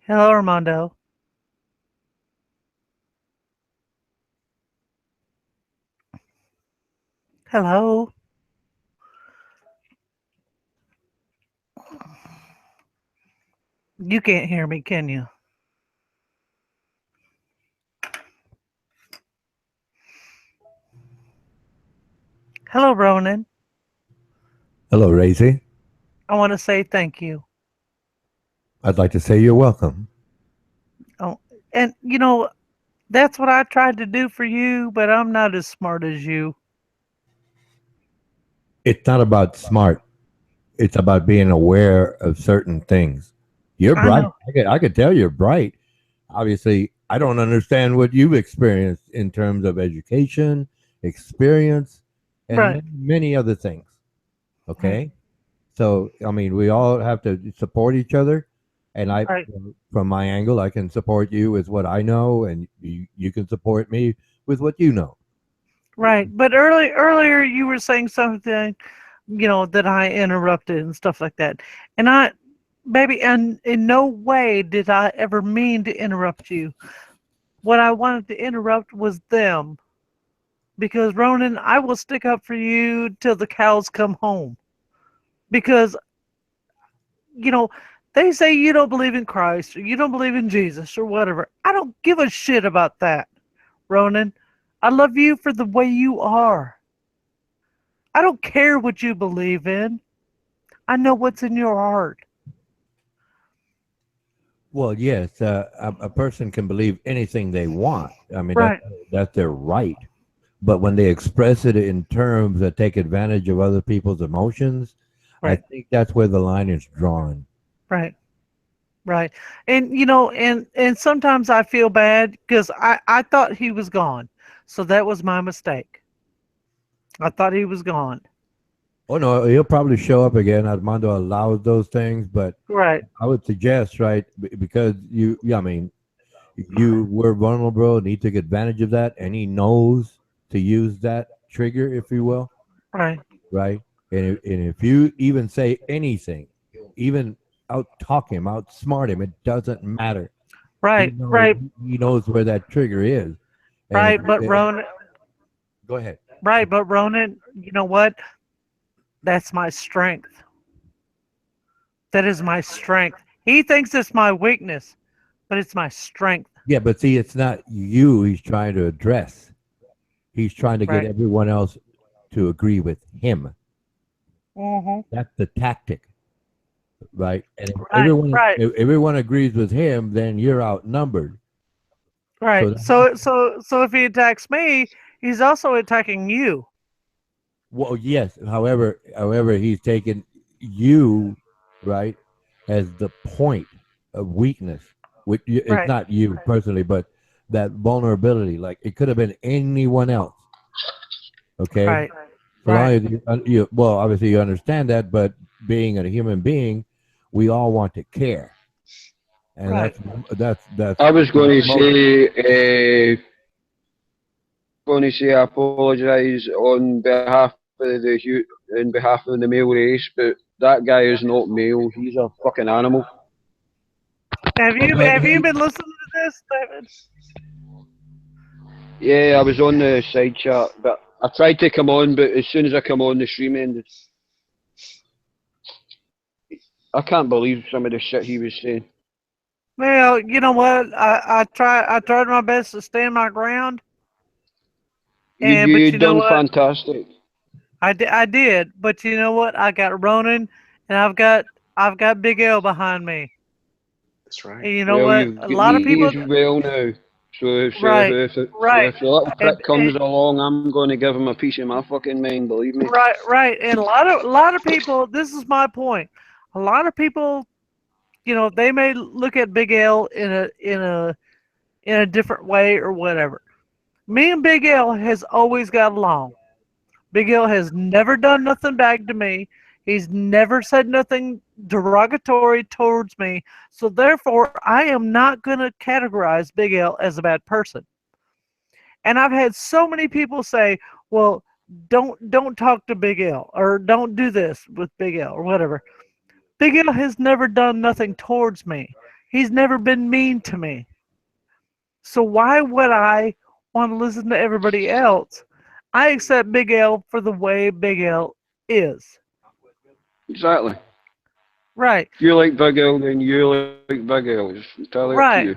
Hello, Armando. Hello. You can't hear me, can you? Hello, Ronan. Hello, Racy. I want to say thank you. I'd like to say you're welcome. Oh, and that's what I tried to do for you, but I'm not as smart as you. It's not about smart. It's about being aware of certain things. You're I bright. know. I could tell you're bright. Obviously, I don't understand what you've experienced in terms of education, experience, and Right. many other things. Right. Okay. So, I mean, we all have to support each other. And Right. from my angle, I can support you with what I know, and you can support me with what you know. Right. But earlier you were saying something, that I interrupted and stuff like that. And baby, and in no way did I ever mean to interrupt you. What I wanted to interrupt was them. Because Ronan, I will stick up for you till the cows come home. Because, you know, they say you don't believe in Christ or you don't believe in Jesus or whatever. I don't give a shit about that, Ronan. I love you for the way you are. I don't care what you believe in. I know what's in your heart. Well, yes, a person can believe anything they want. I mean, Right, that's their right. But when they express it in terms that take advantage of other people's emotions, I right, think that's where the line is drawn. right, right. And and sometimes I feel bad because I thought he was gone. So that was my mistake. I thought he was gone. Oh no, he'll probably show up again. Armando allows those things, but Right. I would suggest, right, because yeah, I mean, you were vulnerable and he took advantage of that, and he knows to use that trigger, if you will, Right. right? And if you even say anything, even out talk him, outsmart him, it doesn't matter. He Right. knows Right. he knows where that trigger is. And Right. But Ronan, go ahead. right. But Ronan, you know what? That's my strength. That is my strength. He thinks it's my weakness, but it's my strength. Yeah, but see, it's not you he's trying to address. He's trying to get Right. everyone else to agree with him. Hmm. That's the tactic, right? And if Right. Right. everyone agrees with him, then you're outnumbered. Right. So that, So if he attacks me, he's also attacking you. well, yes. However, he's taken you, right, as the point of weakness. Which it's Right. not you personally, but that vulnerability. Like it could have been anyone else. Okay, Right. so long Right. as well, obviously you understand that, but being a human being, we all want to care, and Right. that's I was the going to most. say I apologise on behalf of in behalf of the male race, but that guy is not male. He's a fucking animal. Have you been listening to this, David? Yeah, I was on the side chat, but I tried to come on, but as soon as I come on, the stream ended. I can't believe some of the shit he was saying. Well, you know what? I tried my best to stand my ground, and but You you know done what? fantastic. I did, but you know what? I got Ronan, and I've got Big L behind me. That's right. And you know Well, what? you've A got lot of me people, as well now. right, So right, if the little and, prick comes and along, I'm going to give him a piece of my fucking mind. Believe me. right, and a lot of people. This is my point. A lot of people, they may look at Big L in a different way or whatever. Me and Big L has always got along. Big L has never done nothing back to me. He's never said nothing derogatory towards me. So therefore, I am not going to categorize Big L as a bad person. And I've had so many people say, "Well, don't talk to Big L or don't do this with Big L or whatever." Big L has never done nothing towards me. He's never been mean to me. So why would I want to listen to everybody else? I accept Big L for the way Big L is. Exactly. Right, If you like Big L, then you like Big L. It's entirely up to you. right,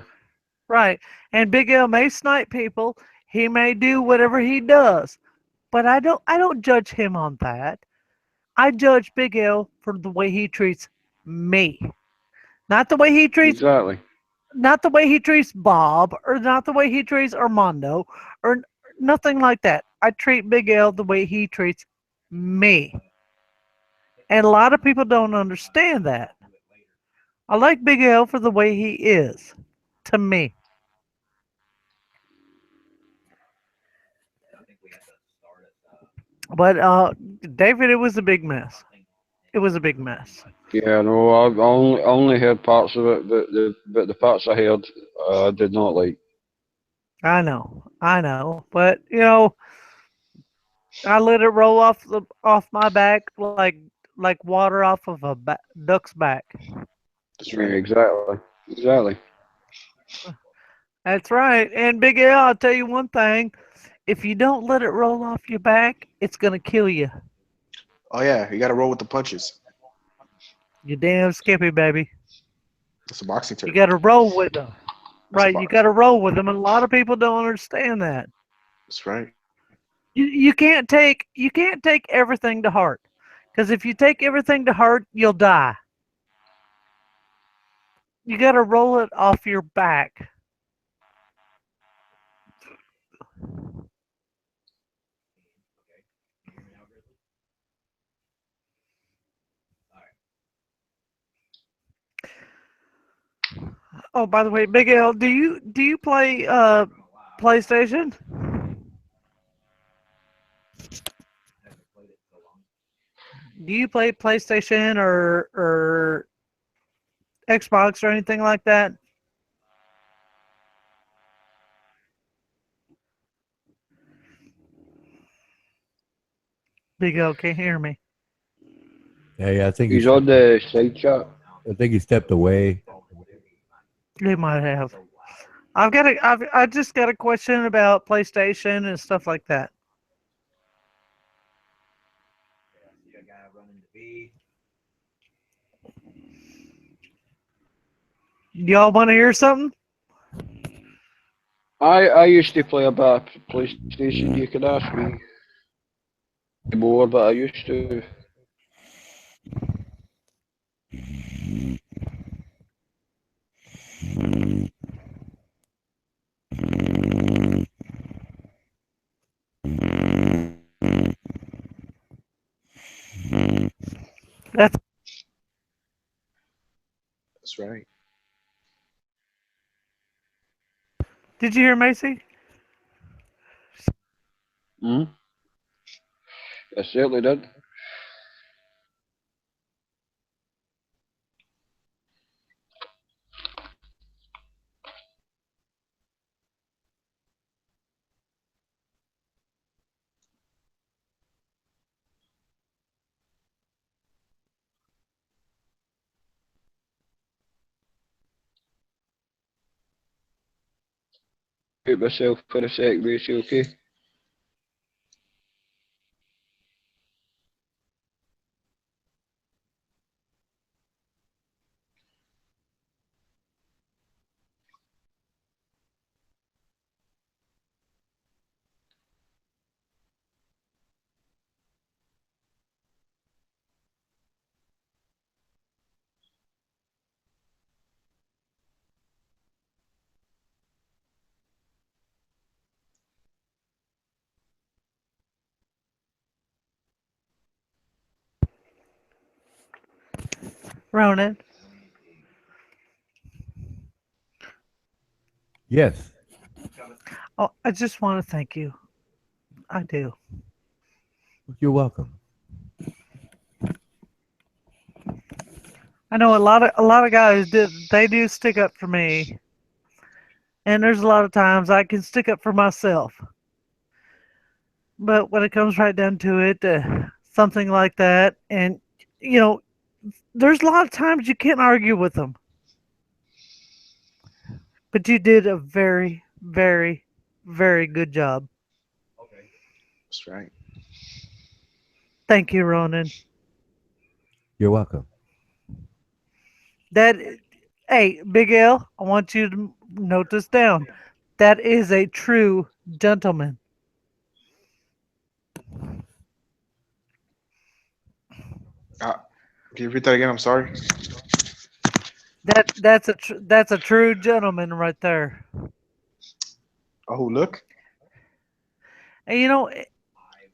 right. And Big L may snipe people. He may do whatever he does. But I don't judge him on that. I judge Big L for the way he treats me. Not the way he treats Exactly. not the way he treats Bob or not the way he treats Armando or nothing like that. I treat Big L the way he treats me. And a lot of people don't understand that. I like Big L for the way he is to me. But David, it was a big mess. It was a big mess. Yeah, no, I only heard parts of it, but the parts I heard, I did not like. I know. But I let it roll off my back like water off of a duck's back. That's Yeah, right. exactly. Exactly. That's right. And Big L, I'll tell you one thing: if you don't let it roll off your back, it's gonna kill you. Oh yeah, you got to roll with the punches. You damn skippy baby. That's a boxing You term. got to roll with them. That's a Right? You box. got to roll with them, and a lot of people don't understand that. That's right. You can't take everything to heart, because if you take everything to heart, you'll die. You got to roll it off your back. Oh, by the way, Big L, do you play PlayStation? Do you play PlayStation or Xbox or anything like that? Big L can't hear me. Yeah, I think He's on the side chat. he stepped away. He might have. I just got a question about PlayStation and stuff like that. Y'all want to hear something? I used to play a bit of PlayStation. You could ask me more, but I used to. That's. That's right. Did you hear Macy? Hmm? I certainly did. Mute myself for a sec, Macy, okay? Ronan. Yes, Oh, I just want to thank you. I do. you're welcome. I know a lot of guys do stick up for me, and there's a lot of times I can stick up for myself. But when it comes right down to it, something like that, and you know, there's a lot of times you can't argue with them. But you did a very, very, very good job. That's right. Thank you, Ronan. You're welcome. That, hey, Big L, I want you to note this down. That is a true gentleman. Uh, can you repeat that again? I'm sorry. That's a true gentleman right there. Oh, look. And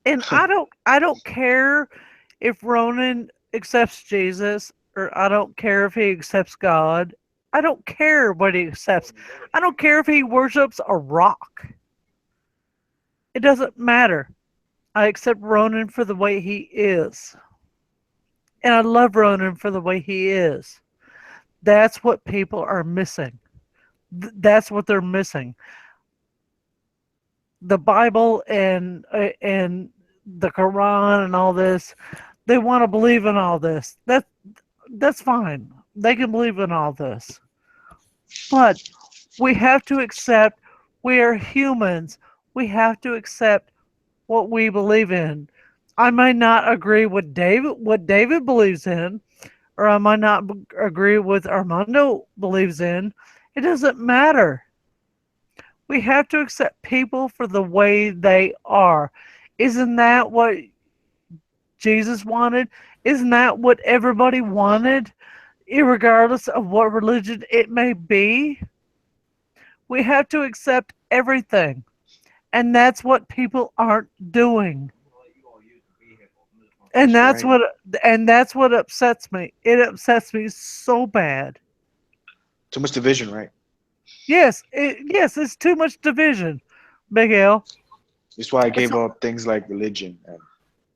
and I don't care if Ronan accepts Jesus or I don't care if he accepts God. I don't care what he accepts. I don't care if he worships a rock. It doesn't matter. I accept Ronan for the way he is. And I love Ronan for the way he is. That's what people are missing. That's what they're missing. The Bible and the Quran and all this, they want to believe in all this. That's fine. They can believe in all this. But we have to accept we are humans. We have to accept what we believe in. I might not agree with what David believes in, or I might not agree with Armando believes in. It doesn't matter. We have to accept people for the way they are. Isn't that what Jesus wanted? Isn't that what everybody wanted, regardless of what religion it may be? We have to accept everything. And that's what people aren't doing. And That's that's right. what and that's what upsets me. It upsets me so bad. Too much division, right? Yes, it's too much division, Big L. That's why I gave So, up things like religion and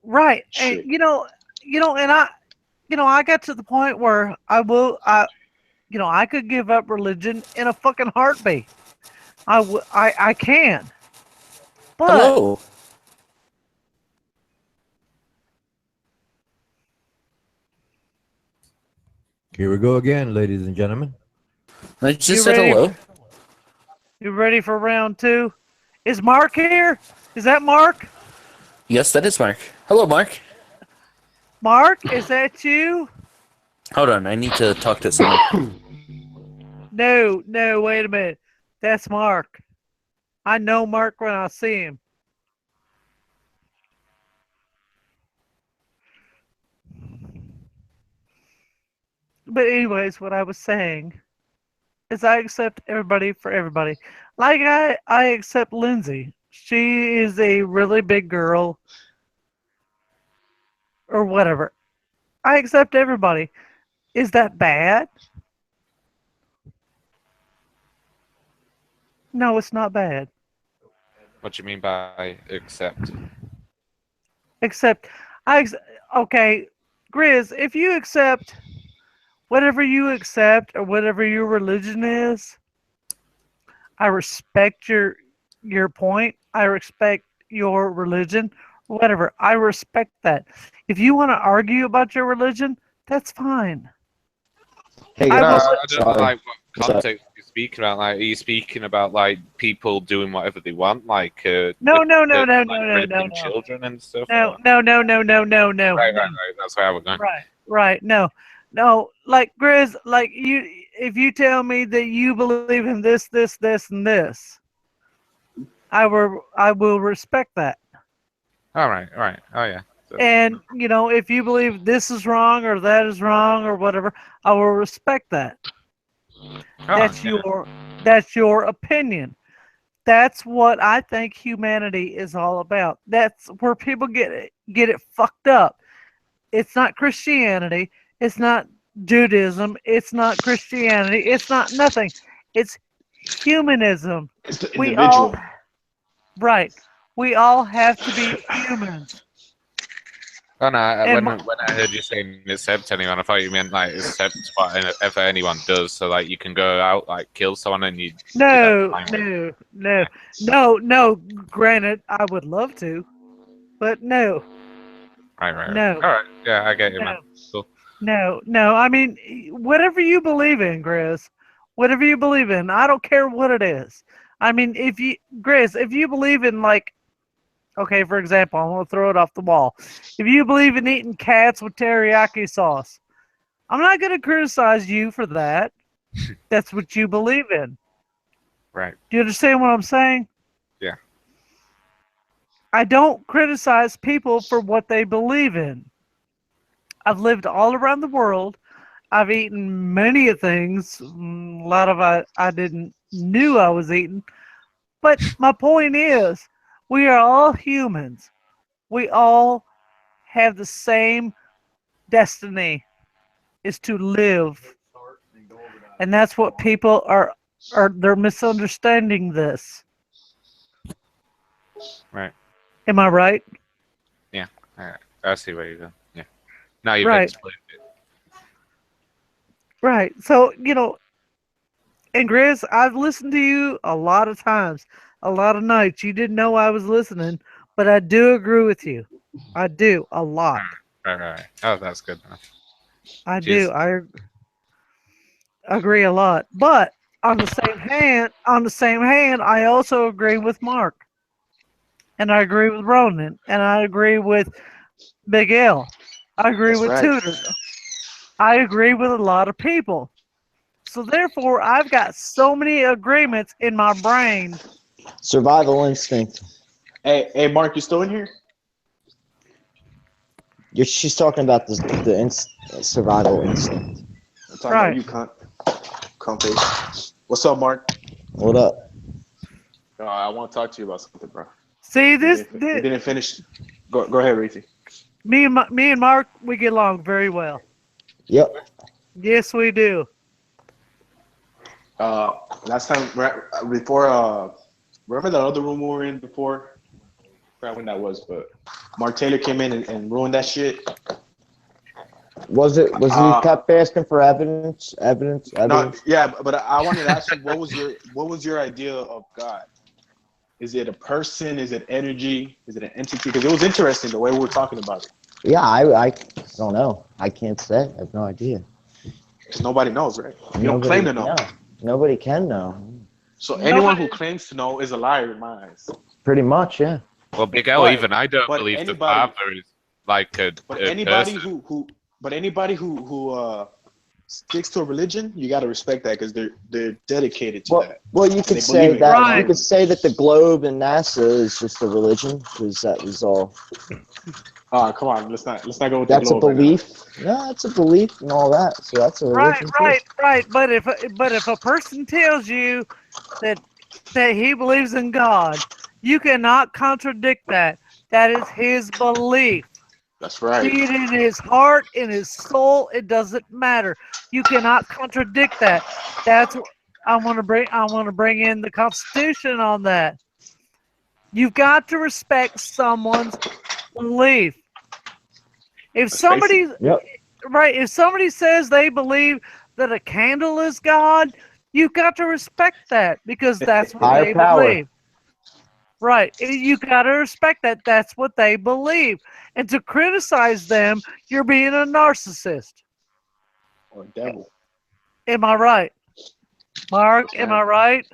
right. And shit. and I got to the point where I could give up religion in a fucking heartbeat. I can. But Hello. Here we go again, ladies and gentlemen. I just you said ready? hello. You ready for round two? Is Mark here? Is that Mark? Yes, that is Mark. Hello, Mark. Mark, is that you? Hold on, I need to talk to someone. No, no, wait a minute. That's Mark. I know Mark when I see him. But anyways, what I was saying is I accept everybody for everybody. Like I accept Lindsay. She is a really big girl or whatever. I accept everybody. Is that bad? No, it's not bad. What do you mean by accept? Except okay, Grizz, if you accept whatever you accept or whatever your religion is, I respect your point. I respect your religion, whatever. I respect that. If you want to argue about your religion, that's fine. Hey I No, will. guys, I don't know, sorry. like what context you're speaking about. Like, are you speaking about like people doing whatever they want, like No, no, no, no, no, like no, no, raping no, children and stuff? Or no, what? no, no, no, no, no, no, Right, no. right, right. That's where I was going. Right, right. No, no. Like Grizz, like you. If you tell me that you believe in this, and this, I will respect that. All right, all right. Oh yeah. So, And if you believe this is wrong or that is wrong or whatever, I will respect that. oh, That's yeah. your opinion. That's what I think humanity is all about. That's where people get it fucked up. It's not Christianity. It's not Judaism. It's not Christianity. It's not nothing. It's humanism. It's the We all individual. right. We all have to be humans. Oh no! And When I heard you saying accept anyone, I thought you meant like accept whatever anyone does. So like you can go out like kill someone and that's no, fine. no, no, no. Granted, I would love to, but no, Right, right, right. no, All right. Yeah, I get you, man. no, Cool. no. I mean, whatever you believe in, Grizz, Whatever you believe in. I don't care what it is. I mean, Grizz, if you believe in like, okay, for example, I'm going to throw it off the wall. If you believe in eating cats with teriyaki sauce, I'm not going to criticize you for that. That's what you believe in. Right. Do you understand what I'm saying? Yeah. I don't criticize people for what they believe in. I've lived all around the world. I've eaten many of things. A lot of I didn't knew I was eating. But my point is, we are all humans. We all have the same destiny, is to live. And that's what people are they're misunderstanding this. Right. Am I right? Yeah. I see where you're going. Yeah. Now you've Right. explained it. Right. So, and Grizz, I've listened to you a lot of times, a lot of nights. You didn't know I was listening, but I do agree with you. I do a lot. Right. Oh, that's good enough. I Cheers. do. I agree a lot. But on the same hand, I also agree with Mark, and I agree with Ronan, and I agree with Big L. I agree That's with right. Tudor. I agree with a lot of people. So therefore, I've got so many agreements in my brain. Survival instinct. Hey, Mark, you still in here? She's talking about survival instinct. I'm talking Right. about you, cunt face. What's up, Mark? What up? I want to talk to you about something, bro. See, You didn't finish. Go ahead, Reethi. me and Mark, we get along very well. Yep. Yes, we do. Last time, before, remember that other room we were in before? I forgot when that was, but Mark Taylor came in and ruined that shit. Was he kept asking for evidence? No, yeah, but I wanted to ask you, what was your idea of God? Is it a person? Is it energy? Is it an entity? Because it was interesting the way we were talking about it. Yeah, I don't know. I can't say. I have no idea. Because nobody knows, right? You don't claim to know. No, nobody can know. So anyone who claims to know is a liar in my eyes. Pretty much, yeah. Well, Big L, even I don't believe the Father is like a anybody person. who sticks to a religion, you got to respect that because they're dedicated to that. Well, you could say that. Right. You could say that the globe and NASA is just a religion because that was all. Come on, let's not go with that's the globe. That's a belief. Right, no, that's a belief and all that. So that's a religion. Right. But if a person tells you that he believes in God, you cannot contradict that. That is his belief. That's right. Be it in his heart, in his soul, it doesn't matter. You cannot contradict that. That's I want to bring in the Constitution on that. You've got to respect someone's belief. If somebody if somebody says they believe that a candle is God, you've got to respect that because that's what they believe. Right. You got to respect that. That's what they believe. And to criticize them, you're being a narcissist. Or a devil. Am I right? Mark, am I right?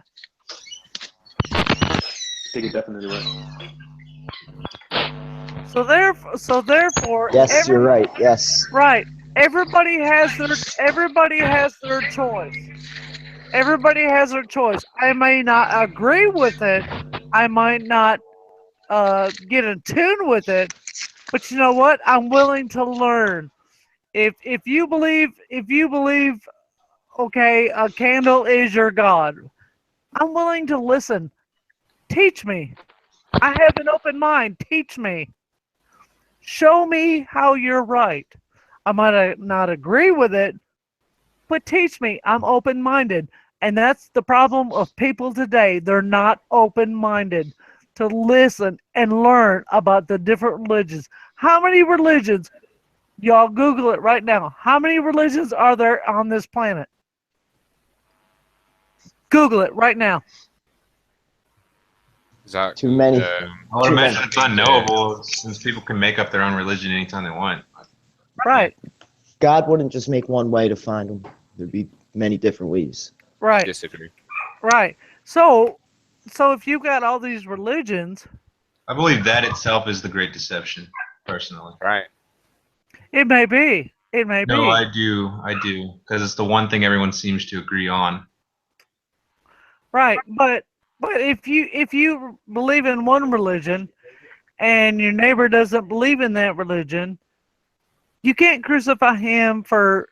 I think you're definitely right. So therefore yes, you're right. Yes. Right. Everybody has their choice. Everybody has their choice. I may not agree with it. I might not get in tune with it, but you know what? I'm willing to learn. If you believe, okay, a candle is your God, I'm willing to listen. Teach me. I have an open mind. Teach me. Show me how you're right. I might not agree with it, but teach me. I'm open-minded. And that's the problem of people today. They're not open-minded to listen and learn about the different religions. How many religions? Y'all Google it right now. How many religions are there on this planet? Google it right now. Is that too many? I would imagine it's unknowable since people can make up their own religion anytime they want. Right. God wouldn't just make one way to find him. There'd be many different ways. Right. disagree. Right. So if you got all these religions, I believe that itself is the great deception, personally. Right. it may be. It may No, be. I do, because it's the one thing everyone seems to agree on. Right. But if you believe in one religion and your neighbor doesn't believe in that religion, you can't crucify him for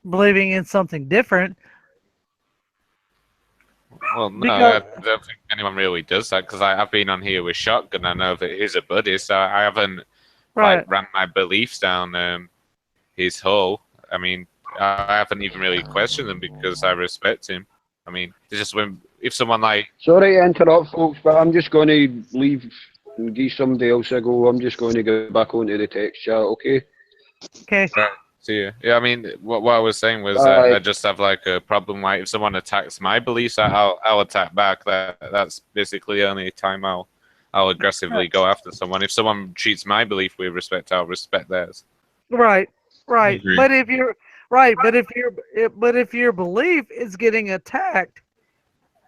believing in something different. Well, no, Because I don't think anyone really does that because I've been on here with Shotgun. I know that he's a Buddhist. I haven't right. ran my beliefs down his hole. I mean, I haven't even really questioned him because I respect him. I mean, it's just if someone like Sorry to interrupt, folks, but I'm just going to leave and give somebody else a go. I'm just going to go back onto the text chat, okay? Okay. Right. See you. Yeah, I mean, what I was saying was Alright. I just have like a problem. Like, if someone attacks my beliefs, I'll attack back. That's basically the only time I'll aggressively go after someone. If someone treats my belief with respect, I'll respect theirs. Right. Right. agree. But if you're right, but if your belief is getting attacked,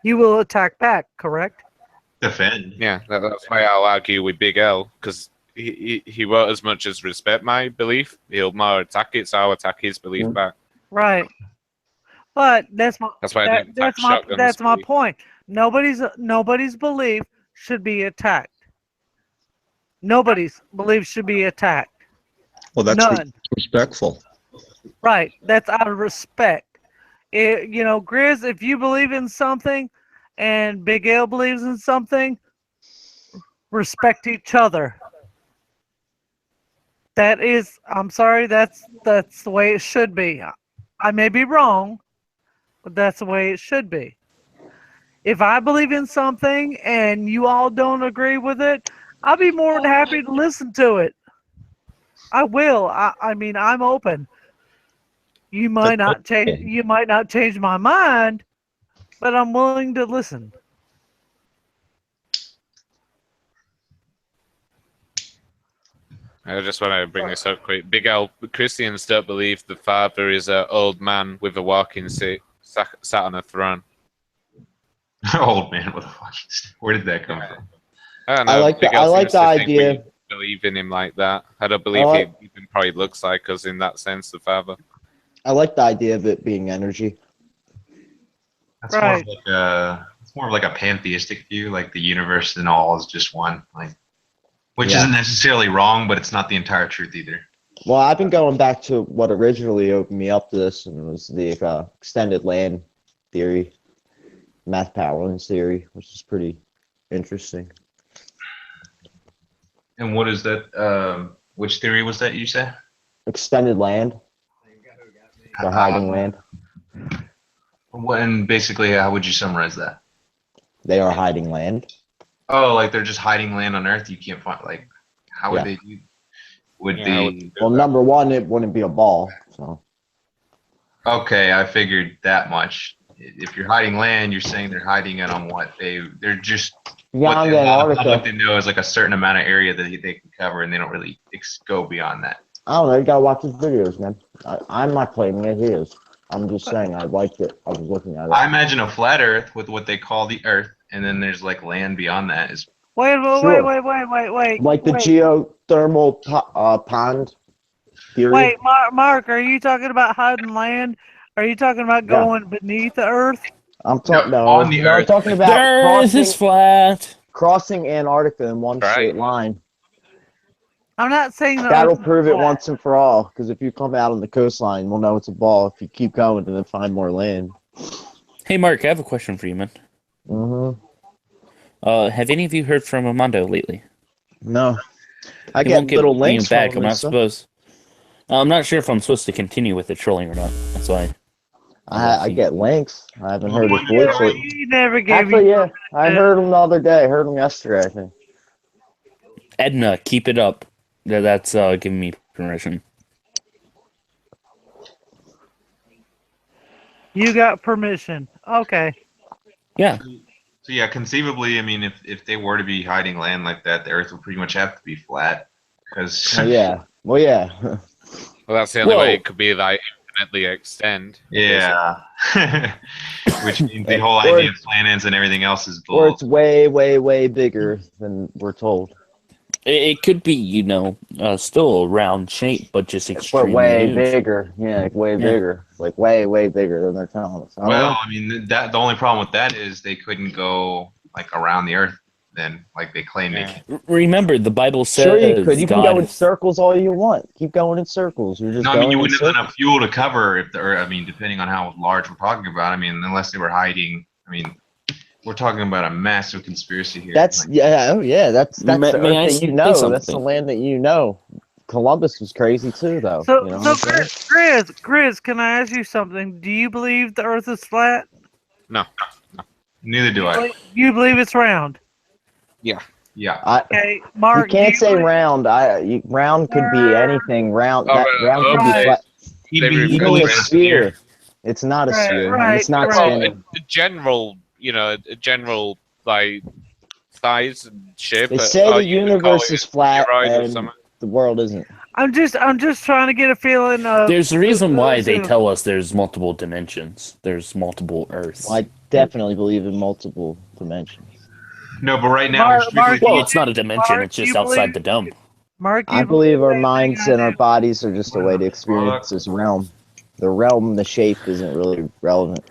you will attack back, correct? Defend. Yeah, that's why I'll argue with Big L because he won't as much as respect my belief. He'll more attack it, so I'll attack his belief back. Right. But that's my That's why I didn't attack Shotgun's that's my belief. point. Nobody's belief should be attacked. Nobody's belief should be attacked. Well, that's None. respectful. Right. That's out of respect. Grizz, if you believe in something and Big L believes in something, respect each other. I'm sorry, that's the way it should be. I may be wrong, but that's the way it should be. If I believe in something and you all don't agree with it, I'll be more than happy to listen to it. I will. I mean, I'm open. You might not change my mind, but I'm willing to listen. I just want to bring this up quick. Big L, Christians don't believe the Father is an old man with a walking stick sat on a throne. Old man, what the fuck? Where did that come from? I don't know. I like Big the- L I like seems the to think we idea. believe in him like that. I don't believe I like- he even probably looks like us in that sense, the Father. I like the idea of it being energy. That's Right. more of like a pantheistic view, like the universe and all is just one, which Yeah. isn't necessarily wrong, but it's not the entire truth either. Well, I've been going back to what originally opened me up to this, and it was the extended land theory, math balance theory, which is pretty interesting. And what is that? Which theory was that you said? Extended land, the hiding land. And basically, how would you summarize that? They are hiding land. Oh, like they're just hiding land on Earth. You can't find how would Yeah. they do? Would Yeah, they? Well, number one, it wouldn't be a ball. So Okay, I figured that much. If you're hiding land, you're saying they're hiding it on what they're just what beyond they allow the Antarctica. public to know is like a certain amount of area that they can cover, and they don't really go beyond that. I don't know. You gotta watch his videos, man. I'm not claiming it. He is. I'm just saying I liked it. I was looking at it. I imagine a flat Earth with what they call the Earth, and then there's like land beyond that. Is Wait. Sure. Wait. Like the wait. geothermal pond theory. Wait, Mark, are you talking about hiding land? Are you talking about Yeah. going beneath the earth? I'm talking No, on the no, I'm Earth. talking about The Earth is flat. crossing Antarctica in one Right. straight line. I'm not saying the That'll earth is prove it flat. once and for all. Because if you come out on the coastline, we'll know it's a ball. If you keep going and then find more land. Hey, Mark, I have a question for you, man. Have any of you heard from Armando lately? No, I He get won't get little me links back. from I'm him. not supposed. I'm not sure if I'm supposed to continue with the trolling or not. That's why. I get links. I haven't heard his Yeah, voice. He never gave Actually, me. yeah, I heard him the other day. I heard him yesterday, I think. Edna, keep it up. That's giving me permission. You got permission. Okay. Yeah. so yeah, conceivably, I mean, if they were to be hiding land like that, the Earth would pretty much have to be flat, because Well, yeah. Well, that's the only Whoa. way it could be like infinitely extend. Yeah. Which means the whole Or- idea of planets and everything else is Or bull. it's way, way, way bigger than we're told. It could be, still a round shape, but just But extremely way huge. bigger. Yeah, like way bigger. Like way, way bigger than they're telling us. I don't know. Well, I mean, that the only problem with that is they couldn't go like around the Earth. Then, like they claim they can. Remember, the Bible says Sure, you could. You can God go in circles all you want. Keep going in circles. You're just No, I going mean you in wouldn't have circles. enough fuel to cover if, or I mean, depending on how large we're talking about. I mean, unless they were hiding. I mean, we're talking about a massive conspiracy here. That's Like, yeah, oh yeah. That's May- the may I earth that you say know. That's the something? land that you know. Columbus was crazy too, though. So, you know so what I'm saying? Grizz, can I ask you something? Do you believe the Earth is flat? No. neither do I. You believe it's round? Yeah. Okay, You Mark. do can't say believe- round. Round could be anything. Round. Oh, Round could be right. flat. They Even reveal a it as sphere. It's not a Right, sphere. right, It's not right. spinning. a general, a general like size and shape. They say the you could call universe it is flat spheroid or and something. the world isn't. I'm just trying to get a feeling of. There's a reason why they so- tell us there's multiple dimensions. There's multiple Earths. I definitely believe in multiple dimensions. No, but right now we're Mark, strictly. Mark, Well, it's not a dimension. Mark, It's just you outside believe- the dome. Mark, I you believe our the same minds thing and I our do. bodies are just a way to experience this realm. The realm, the shape isn't really relevant.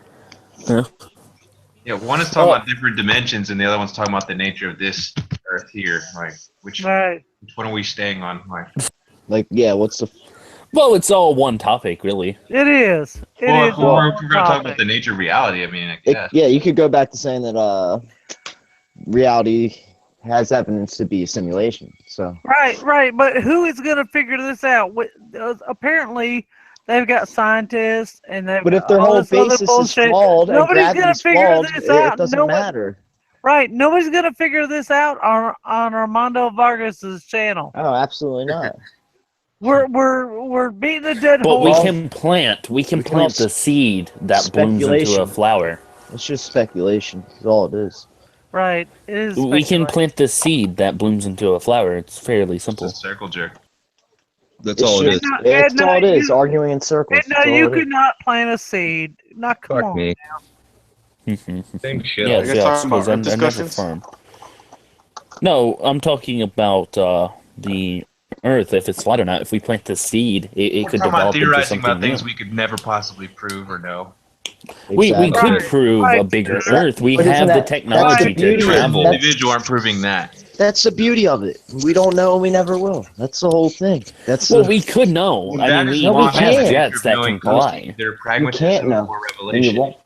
Yeah, one is talking about different dimensions, and the other one's talking about the nature of this Earth here. Like, which Right. one are we staying on? Like, yeah, what's the Well, it's all one topic, really. It is. It Well, is if all we're one going to talk topic. about the nature of reality, I mean, I guess. yeah, you could go back to saying that reality has evidence to be a simulation. So Right. But who is going to figure this out? Apparently, they've got scientists and they've but if got their all whole this other basis is bullshit. flawed and Nobody's going to gravity's figure flawed, this it out. doesn't matter. Right. Nobody's going to figure this out on Armando Vargas's channel. Oh, absolutely not. We're beating a dead But we horse. can plant can all the seed that blooms into a speculation. flower. It's just speculation. That's all it is. Right. It is. We can speculation. plant the seed that blooms into a flower. It's fairly It's simple. a circle jerk. That's all it is. Edna, That's Edna, all it is. you- Arguing in circles. Edna, That's all you it is. could not plant a seed. Now, come Fuck on. me. yes, Same shit. yes, You guys talking because about I never discussions? farm. No, I'm talking about the Earth, if it's flat or not. If we plant the seed, it We're could talking about develop into theorizing something about new. things we could never possibly prove or know. We Exactly. could Right, prove a right. bigger Is that- Earth. We but isn't have the that- technology that's the to beauty of- travel. that's- Individual aren't proving that. That's the beauty of it. We don't know. We never will. That's the whole thing. That's Well, the, we could know. I That mean, is we No, we one have can't. jets that can fly. Their you pragmatism can't know. or And you revelation. won't.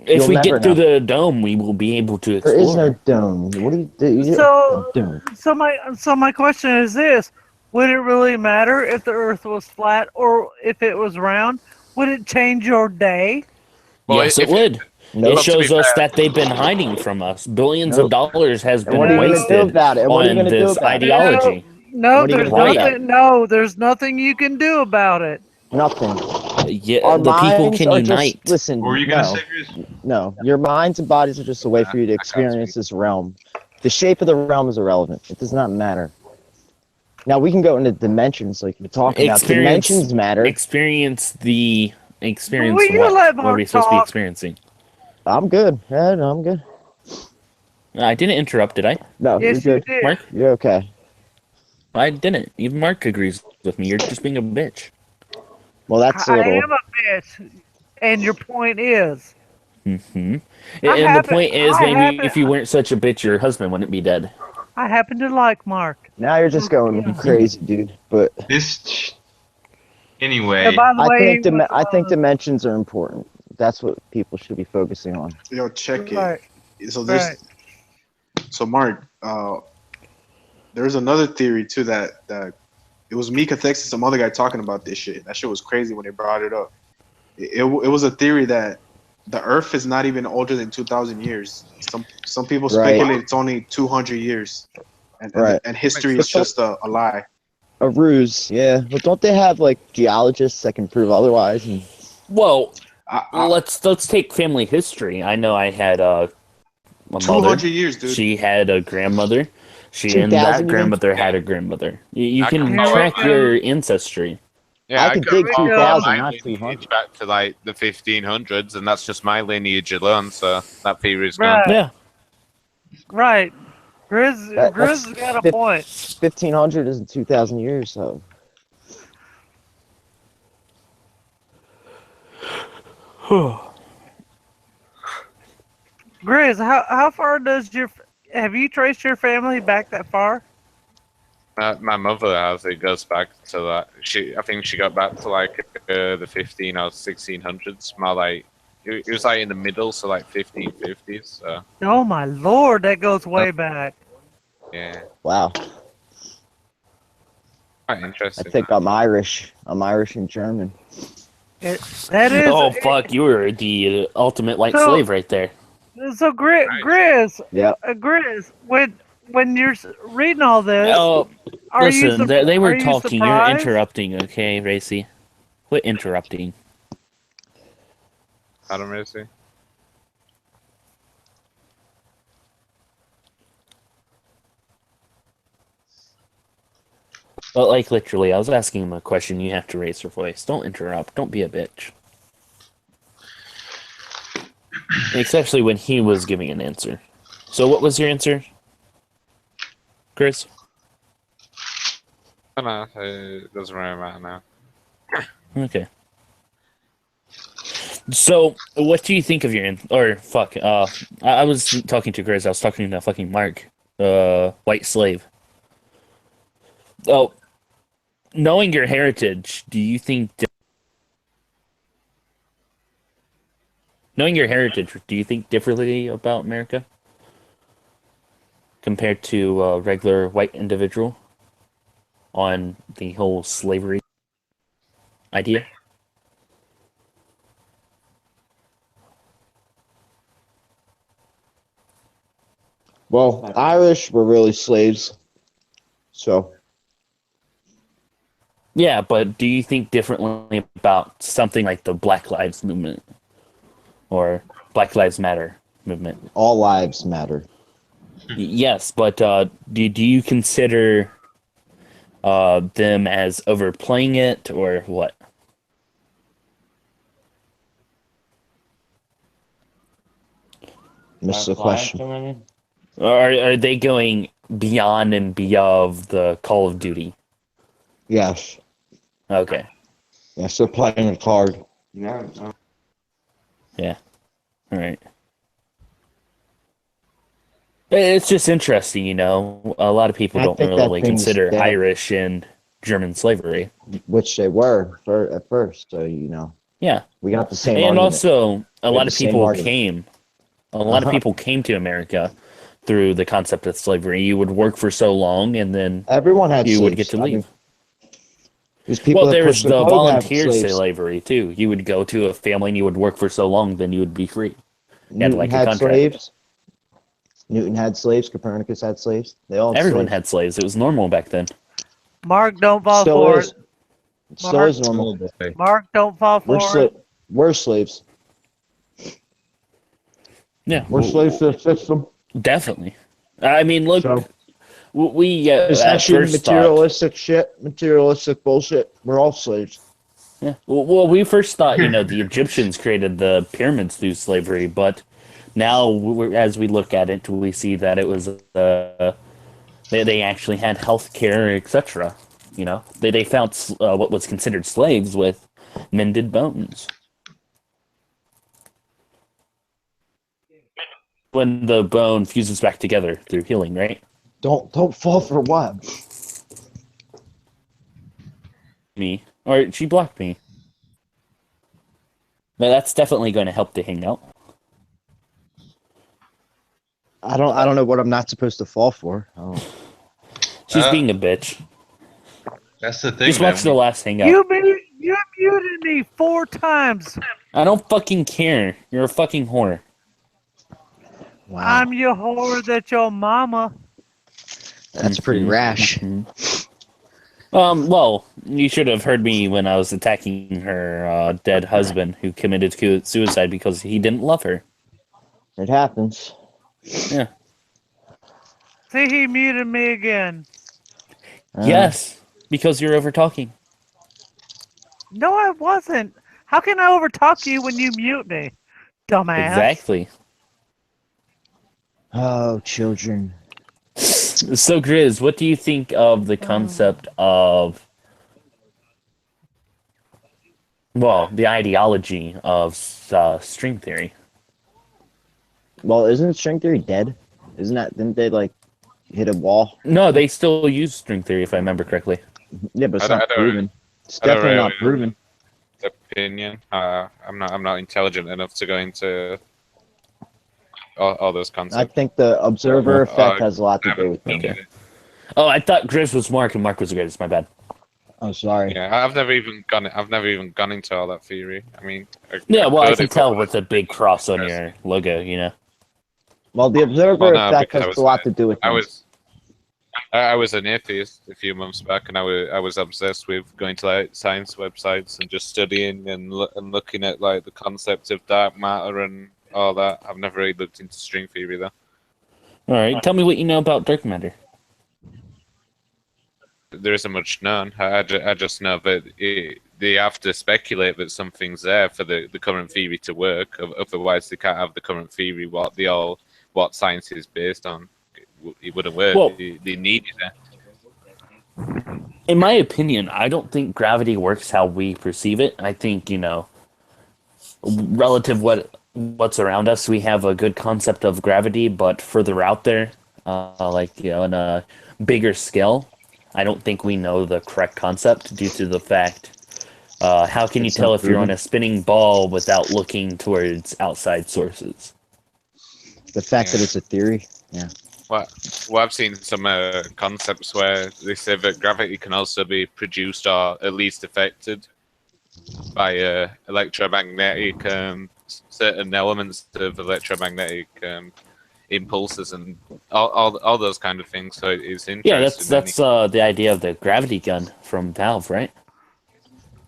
If You'll we never get through know. the dome, we will be able to There explore. is no dome. What do you do? So- Dome. So my question is this: would it really matter if the Earth was flat or if it was round? Would it change your day? Well, Yes, if it would. No. It to shows be us fair- that they've been hiding from us. Billions Nope. of dollars has And been what are you going to do wasted about it? And what are you on going to do this about it? ideology. No, What are you there's gonna do about nothing. No, there's nothing you can do about it. Nothing. Yeah, Our the people minds can are unite. just listen. What were you going to no, say, Chris? no. Your minds and bodies are just a way for you to I can't experience this realm. The shape of the realm is irrelevant. It does not matter. Now we can go into dimensions, like you're talking about. Experience- Dimensions matter. Experience Will you let what? What are Mark we supposed to be talk? experiencing? I'm good. Yeah, no, I'm good. I didn't interrupt, did I? No, Yes, you're you good. did. Mark? You're okay. I didn't. Even Mark agrees with me. You're just being a bitch. Well, that's a I little. am a bitch, and your point is. Hmm. I And the happen- point is, I maybe happen- if you weren't such a bitch, your husband wouldn't be dead. I happen to like Mark. Now you're just going crazy, dude. But This. Anyway, And by the I way, think he was, I think dimensions are important. That's what people should be focusing on. Yo, check it. Right. So there's, Right. so Mark, there's another theory too that it was Mika Tex and some other guy talking about this shit. That shit was crazy when they brought it up. It was a theory that the Earth is not even older than 2,000 years. Some people Right. speculate it's only 200 years, and Right. and history is just a lie. A ruse, yeah. But don't they have like geologists that can prove otherwise? And Well, I, let's take family history. I know I had a mother. 200 years, dude. She had a grandmother. And 2,000 that even? grandmother had a grandmother. You I can can track follow- your ancestry. Yeah, I could could dig follow 2000, my not lineage 200. back to like the 1500s, and that's just my lineage alone. So that theory's gone. Right, Yeah. right. Grizz has got a point. 1500 isn't 2000 years, so Grizz, how far does have you traced your family back that far? My mother has. It goes back to that. I think she got back to like the 15 or 1600s. More like it was like in the middle, so like 1550s. So Oh my lord, that goes way back. yeah, wow. quite I interesting. think I'm Irish. I'm Irish and German. That is. Oh fuck, you were the ultimate white So- slave right there. So Grizz, Yeah. Grizz, when you're reading all this, Oh, are you listen, they were are you talking. You're surprised? interrupting, okay, Racy? Quit interrupting. Adam Racy. But like literally, I was asking him a question. You have to raise your voice. Don't interrupt. Don't be a bitch. Especially when he was giving an answer. So what was your answer, Chris? I don't know. It doesn't really matter now. Okay. So, what do you think of your or fuck? I was talking to Chris. I was talking to fucking Mark, white slave. Oh, knowing your heritage, do you think? Knowing your heritage, do you think differently about America compared to a regular white individual on the whole slavery idea? Well, Irish were really slaves. So, Yeah, but do you think differently about something like the Black Lives Movement or Black Lives Matter movement? all lives matter. Yes, but do you consider them as overplaying it or what? Missed the question. Or are they going beyond and beyond the Call of Duty? Yes. Okay. Yes, they're playing a card. Yeah. All right. It's just interesting, you know. A lot of people I don't think that really thing's consider dead. Irish and German slavery. Which they were at first. So, Yeah. we got the same And argument. also, a We lot have of the same people argument. came. A lot of Uh-huh. people came to America through the concept of slavery. You would work for so long, and then Everyone had you slaves. would get to I leave. mean, there's people Well, that there's push the the globe have volunteer slaves. slavery too. You would go to a family and you would work for so long, then you would be free. You had Newton like a had contract. slaves. Newton had slaves. Copernicus had slaves. They all had Everyone slaves. had slaves. It was normal back then. Mark, don't fall Still for is. it. Still Mark. is normal. Mark, don't fall for it. We're slaves. Yeah, We're slaves to the system. definitely. I mean, look, So, we at possession, first thought, materialistic shit, materialistic bullshit. We're all slaves. yeah. Well, we first thought, you know, the Egyptians created the pyramids through slavery, but now, as we look at it, we see that it was they actually had health care, etc. You know, they found what was considered slaves with mended bones. When the bone fuses back together through healing, right? Don't fall for what? Me. Or she blocked me. But that's definitely going to help to hang out. I don't know what I'm not supposed to fall for. Oh. She's being a bitch. That's the thing, Just man. watch the last hangout. You muted me 4 times. I don't fucking care. You're a fucking whore. Wow. I'm your whore that's your mama. That's pretty rash. Well, you should have heard me when I was attacking her dead husband who committed suicide because he didn't love her. It happens. Yeah. See, he muted me again. Yes, because you're over talking. No, I wasn't. How can I overtalk you when you mute me, dumbass? Exactly. Oh, children. So, Grizz, what do you think of the concept of, well, the ideology of string theory? Well, isn't string theory dead? Didn't they like hit a wall? No, they still use string theory, if I remember correctly. Yeah, but it's I don't- not I don't- proven. It's I don't definitely not really- proven. Opinion. I'm not intelligent enough to go into all those I concepts. think the observer effect has a lot to do with it. Okay. Oh, I thought Grizz was Mark and Mark was the greatest. My bad. Oh, sorry. Yeah, I've never even gone into all that theory. I mean, Yeah, well, I could can if tell wanted. with the big cross on your logo, you know. Well, the observer Well, no, effect because has a lot to do with I things. was an atheist a few months back, and I was obsessed with going to like science websites and just studying and looking at like the concept of dark matter and all that. I've never really looked into string theory though. All right, tell me what you know about dark matter. There isn't much known. I just know that they have to speculate that something's there for the current theory to work. Otherwise, they can't have the current theory. What science is based on, it wouldn't work. Well- They need it there. In my opinion, I don't think gravity works how we perceive it. I think, you know, relative what's around us, we have a good concept of gravity, but further out there, like, you know, on a bigger scale, I don't think we know the correct concept due to the fact, how can you It's tell not if you're on proven. a spinning ball without looking towards outside sources? The fact that Yeah. it's a theory. Yeah. Well, I've seen some concepts where they say that gravity can also be produced or at least affected by electromagnetic certain elements of electromagnetic impulses and all those kind of things. So it's interesting. Yeah, that's the idea of the gravity gun from Valve, right?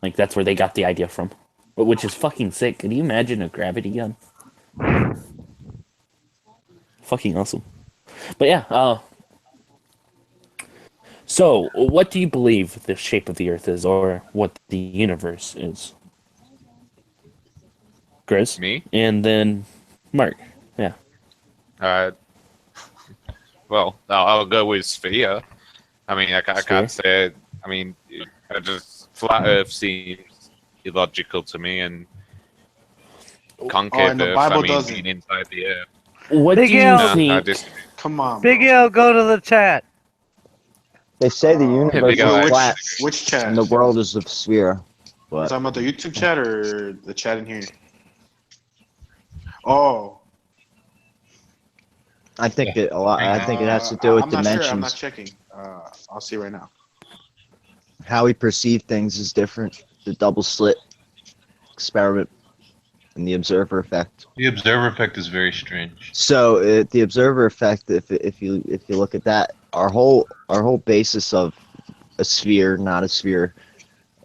Like that's where they got the idea from, which is fucking sick. Can you imagine a gravity gun? Fucking awesome. But yeah, so what do you believe the shape of the Earth is, or what the universe is? Grizz? Me? And then Mark. Yeah. Well, I'll go with sphere. I mean, I can't say. I mean, flat Earth seems illogical to me, and concave and the Earth. Bible I mean, doesn't. being inside the Earth. What Big do you L. No, I think? disagree. Come on. Big bro. L, go to the chat. They say the universe Big L, is which- flat Which chat? and the world is a sphere. You But talking about the YouTube chat or the chat in here? Oh, I think it a lot. I think it has to do with I'm not sure. I'm dimensions. not checking. I'll see right now. How we perceive things is different. The double slit experiment and the observer effect. The observer effect is very strange. So the observer effect, if you look at that, our whole basis of a sphere, not a sphere,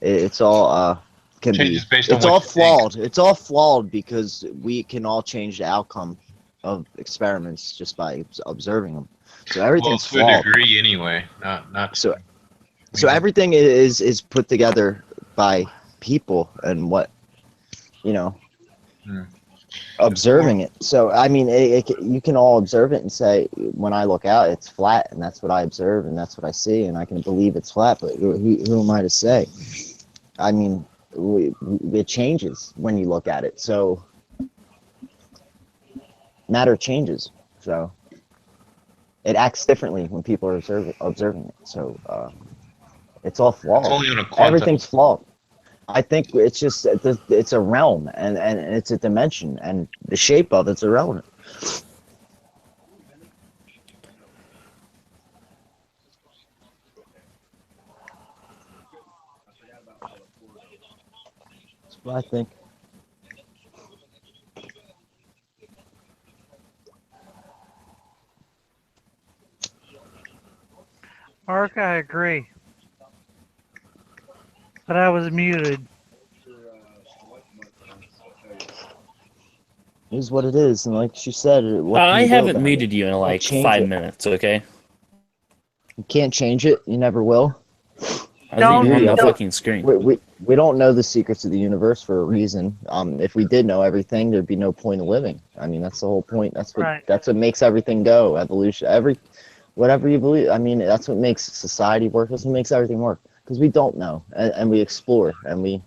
it's all can be. Changes based on It's what all you think. flawed. It's all flawed because we can all change the outcome of experiments just by observing them. So Well, everything's to a flawed. degree, anyway. Not. So everything is put together by people and what, you know, Hmm. observing it. So I mean, you can all observe it and say, when I look out, it's flat, and that's what I observe, and that's what I see, and I can believe it's flat. But who am I to say? I mean, it changes when you look at it. So matter changes. So it acts differently when people are observing it. So it's all flawed. It's only on a quantum. Everything's flawed. I think it's just it's a realm and it's a dimension, and the shape of it's irrelevant. That's what I think. Mark, I agree. But I was muted. It is what it is, and like she said, what can I you do haven't about it? muted you in like change 5 it. minutes, okay? You can't change it. You never will. I was even on the Don't- fucking screen. We don't know the secrets of the universe for a reason. If we did know everything, there'd be no point of living. I mean, that's the whole point. That's what Right. that's what makes everything go. Evolution, whatever you believe. I mean, that's what makes society work. That's what makes everything work. Because we don't know, and we explore, and we.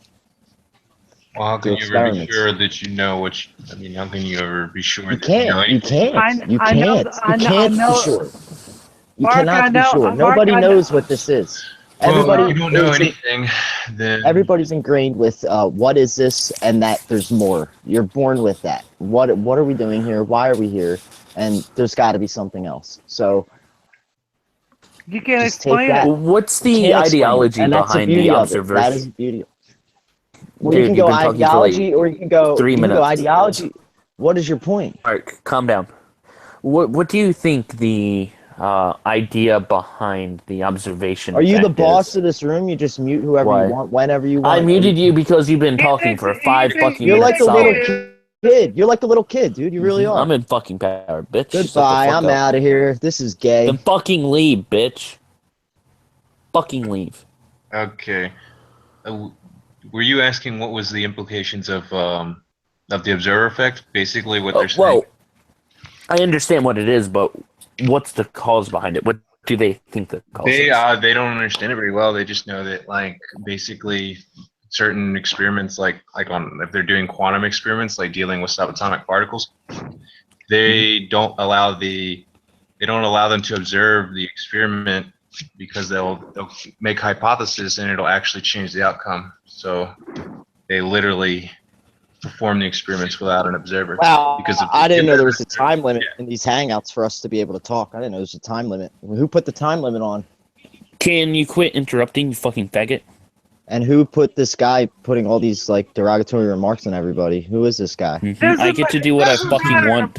Well, how can Do you ever be experiments. sure that you know which? I mean, how can you ever be sure You that you know can't. You anything? can't. You I know can't. th- I You know- I can't know- be sure. You Mark, cannot I know- be sure. Mark, Nobody I know- knows what this is. Well, Everybody if you don't know is- anything, then Everybody's ingrained with what is this and that there's more. You're born with that. What are we doing here? Why are we here? And there's got to be something else. So You can't Just take explain that. it. What's you the can't explain it. ideology And that's the behind beauty the of it. That is observation? the beauty. Well, Dude, you can you've go been talking for, ideology, or you can go 3 you can go minutes. ideology. What is your point? Mark, calm down. What do you think the idea behind the observation? Are you the effect boss is? of this room? You just mute whoever Why? you want, whenever you want. I muted you because you've been He talking thinks- for he 5 thinks- fucking You're minutes like a little solid. kid. You're like a little kid, dude. You really are. I'm in fucking power, bitch. Shut the Goodbye. fuck I'm up. out of here. This is gay. Then fucking leave, bitch. Fucking leave. okay. Were you asking what was the implications of the observer effect? Basically, what they're saying. Well, I understand what it is, but what's the cause behind it? What do they think the cause They is? they don't understand it very well. They just know that like basically certain experiments like on if they're doing quantum experiments like dealing with subatomic particles, they don't allow them to observe the experiment because they'll make hypotheses and it'll actually change the outcome. So they literally perform the experiments without an observer. Wow, Because if I they didn't give know there an was a observer- time limit yeah. in these hangouts for us to be able to talk. I didn't know there was a time limit. Who put the time limit on? Can you quit interrupting, you fucking faggot? And who put this guy putting all these like derogatory remarks on everybody? Who is this guy? I get to do what I fucking want.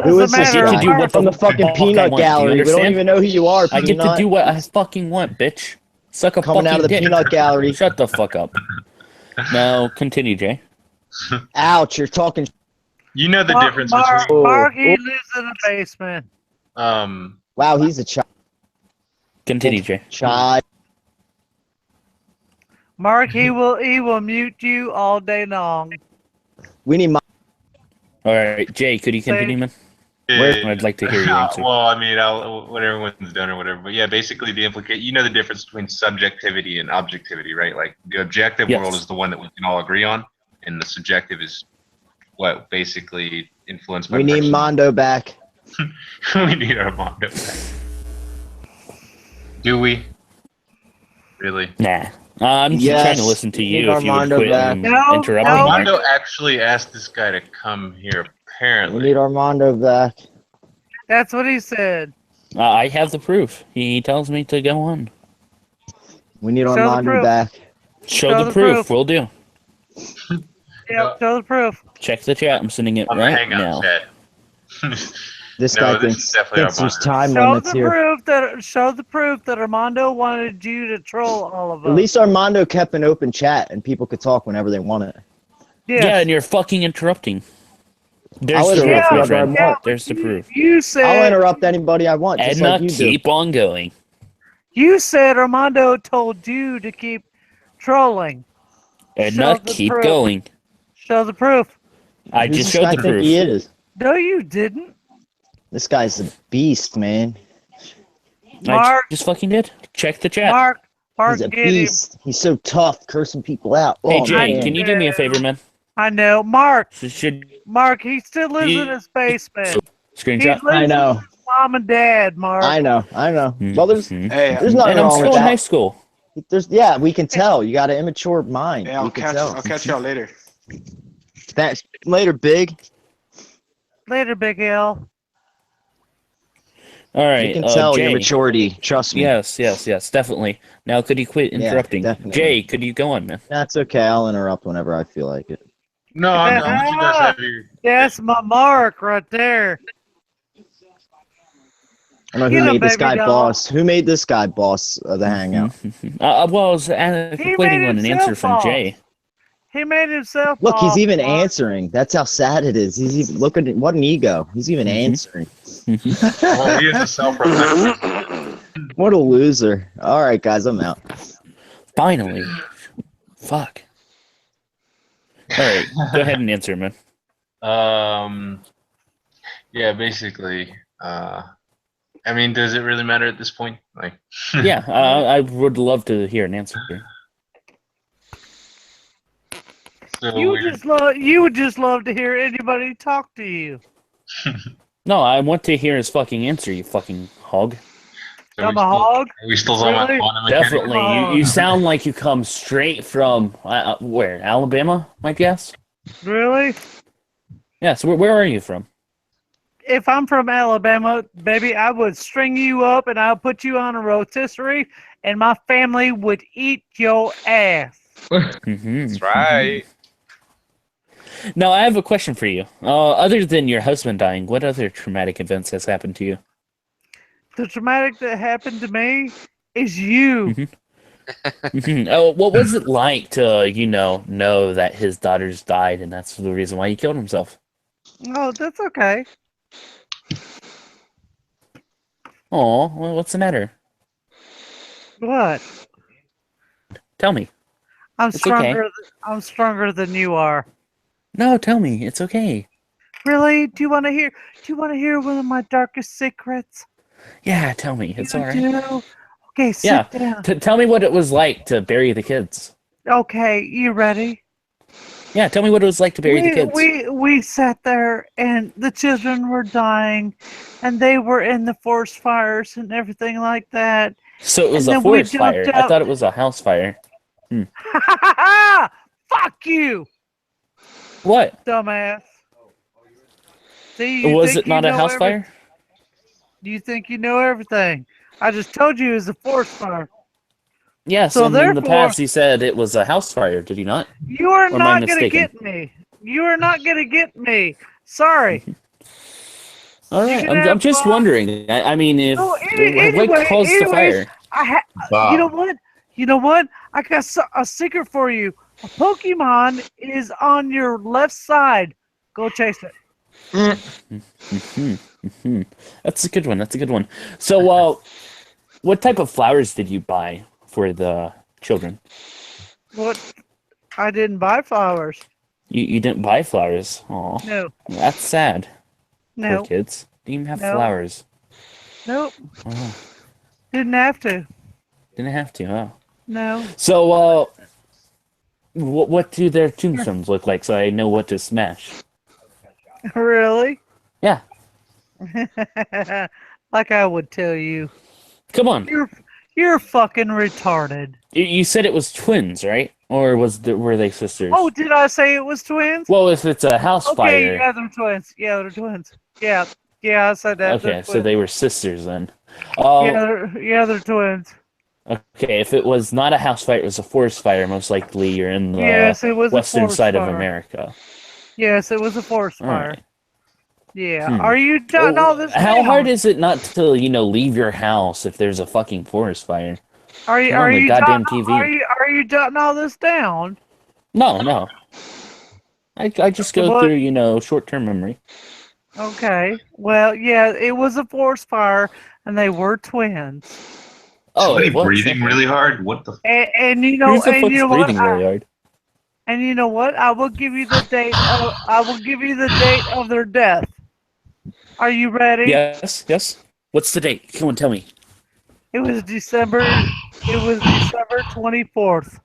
Who is this I get to guy? do what From the the fucking fuck I peanut want. Do you gallery? We don't understand? even know who you are. I get to Peanut. do what I fucking want, bitch. Suck a Coming fucking out of the dick. peanut gallery. Shut the fuck up. Now continue, Jay. Ouch! You're talking. You know the difference Mark, between Mark, he lives in a basement. Wow, he's a Continue, Jay. child. Mark, he will mute you all day long. We need. All right, Jay, could you continue, man? I'd like to hear your answer. Well, I mean, when everyone's done or whatever. But yeah, basically you know the difference between subjectivity and objectivity, right? Like the objective Yes. world is the one that we can all agree on, and the subjective is what basically influenced by We need personal- Mondo back. we need our Mondo back. Do we? Really? Nah. I'm just Yes, trying to listen to we need you if you would Armando quit back. and No, interrupt no. me. Mark. Mondo actually asked this guy to come here, We apparently. need Armando back. That's what he said. I have the proof. He tells me to go on. We need Show the Armando proof. back. Show the proof. Will do. Yeah, show the proof. Check the chat. I'm sending it On the right Hangout now. chat. This No, guy this thinks, is definitely thinks there's Armando. time Show limits the here. proof that Armando wanted you to troll all of us. At least Armando kept an open chat and people could talk whenever they wanted. Yes. Yeah, and you're fucking interrupting. There's I'll the proof, interrupt my whoever I friend. want. There's the proof. You I'll said interrupt anybody I want, just Edna, like you do. keep on going. Armando told you to keep trolling. Edna, Show the keep proof. going. Show the proof. I Who's just this guy showed the think proof. he is? No, you didn't. This guy's a beast, man. Mark, I just fucking did. Check the chat. Mark, He's a get him. beast. He's so tough, cursing people out. Hey, Oh, Jay, man. can you do me a favor, man? I know. Mark, Should he still lives in his basement. He screenshot? lives I know. with his mom and dad, Mark. I know. Well, there's Mhm. Hey, there's nothing And I'm wrong still with in high that. school. Yeah, we can tell. You got an immature mind. hey, I'll we can catch tell. I'll catch y'all later. Thanks. Later, big. Later, Big L. All right, You can tell Jay. your maturity. Trust me. Yes, definitely. Now, could you quit Yeah, interrupting? definitely. Jay, could you go on, man? That's okay. I'll interrupt whenever I feel like it. No, I'm let you guys have your. That's my Mark right there. I don't know Get who him, made this baby guy doll. boss. Who made this guy boss of the hangout? Well, I was waiting on an himself answer from boss. Jay. He made himself. Look, he's boss, even Mark. answering. That's how sad it is. He's even look at what an ego. He's even answering. Well, he is a self-reflection. What a loser. All right, guys, I'm out. Finally. Fuck. All right, go ahead and answer, man. Yeah, basically. I mean, does it really matter at this point? Like, Yeah, I would love to hear an answer. so You we're- would just love to hear anybody talk to you. No, I want to hear his fucking answer, you fucking hog. so I'm a hog. Are we still talking about Really? quantum mechanics? Definitely. You sound like you come straight from, where? Alabama, I guess? Really? Yeah, so where are you from? If I'm from Alabama, baby, I would string you up and I'll put you on a rotisserie, and my family would eat your ass. Mm-hmm. That's right. Now, I have a question for you. Other than your husband dying, what other traumatic events has happened to you? The traumatic that happened to me is you. Mhm. Oh, what was it like to, know that his daughters died and that's the reason why he killed himself? Oh, that's okay. Oh, well, what's the matter? What? Tell me. I'm It's stronger. okay. I'm stronger than you are. No, tell me. It's okay. Really? Do you want to hear? Do you want to hear one of my darkest secrets? Yeah, tell me. It's You all right. do? Okay, sit Yeah. down. Tell me what it was like to bury the kids. Okay, you ready? Yeah, tell me what it was like to bury the kids. We sat there and the children were dying, and they were in the forest fires and everything like that. So it was and a then we forest fire. jumped I out. thought it was a house fire. Fuck you, What? dumbass. See, you Was think it not you a know house fire? You think you know everything? I just told you it was a forest fire. Yes, So and in the therefore- past he said it was a house fire, did he not? You are Or am I not gonna mistaken? get me. You are not gonna get me. Sorry. All You right, can I'm have just fun. wondering. I mean, if So what anyway, caused the anyways, fire? You know what? You know what? I got a secret for you. A Pokemon is on your left side. Go chase it. That's a good one. That's a good one. So, what type of flowers did you buy for the children? What? I didn't buy flowers. You didn't buy flowers. Oh, No. that's sad. No. Poor kids. Didn't even have No. flowers. Nope. Oh, Didn't have to. didn't have to. Huh? No. So, what do their tombstones look like so I know what to smash? Really? Yeah. Like I would tell you. Come on. You're fucking retarded. You said it was twins, right? Or were they sisters? Oh, did I say it was twins? Well, if it's a house Okay, fire. yeah, they're twins. Yeah, they're twins. Yeah, I said that. Okay, so they were sisters then. They're twins. Okay, if it was not a house fire, it was a forest fire. Most likely, you're in the Yes, it was a western forest side of fire. America. Yes, it was a forest All fire. right. Yeah. Are you done Oh, all this? How down? hard is it not to leave your house if there's a fucking forest fire? Are you? Turn on Are the you goddamn done? TV. Are you done all this down? No. I just go What? through short-term memory. Okay. Well, yeah, it was a forest fire, and they were twins. Somebody what? breathing really hard? What the? And you know, Who's the and fuck's you know what? breathing really hard? And you know what? I will give you the date. I will give you the date of their death. Are you ready? Yes. What's the date? Come on, tell me. It was December. It was December 24th.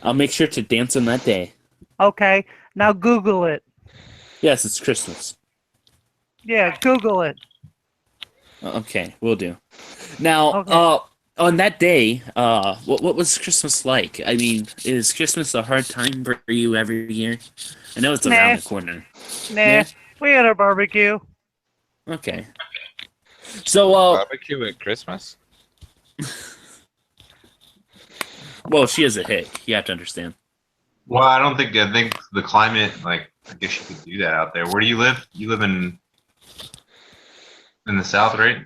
I'll make sure to dance on that day. Okay. Now Google it. Yes, it's Christmas. Yeah, Google it. Okay, we'll do. Now, Okay. on that day, what was Christmas like? I mean, is Christmas a hard time for you every year? I know it's around the corner. Nah. We had a barbecue. Okay. So, Barbecue at Christmas? well, she is a hick. You have to understand. Well, I think the climate, like, I guess you could do that out there. Where do you live? You live in the south, right?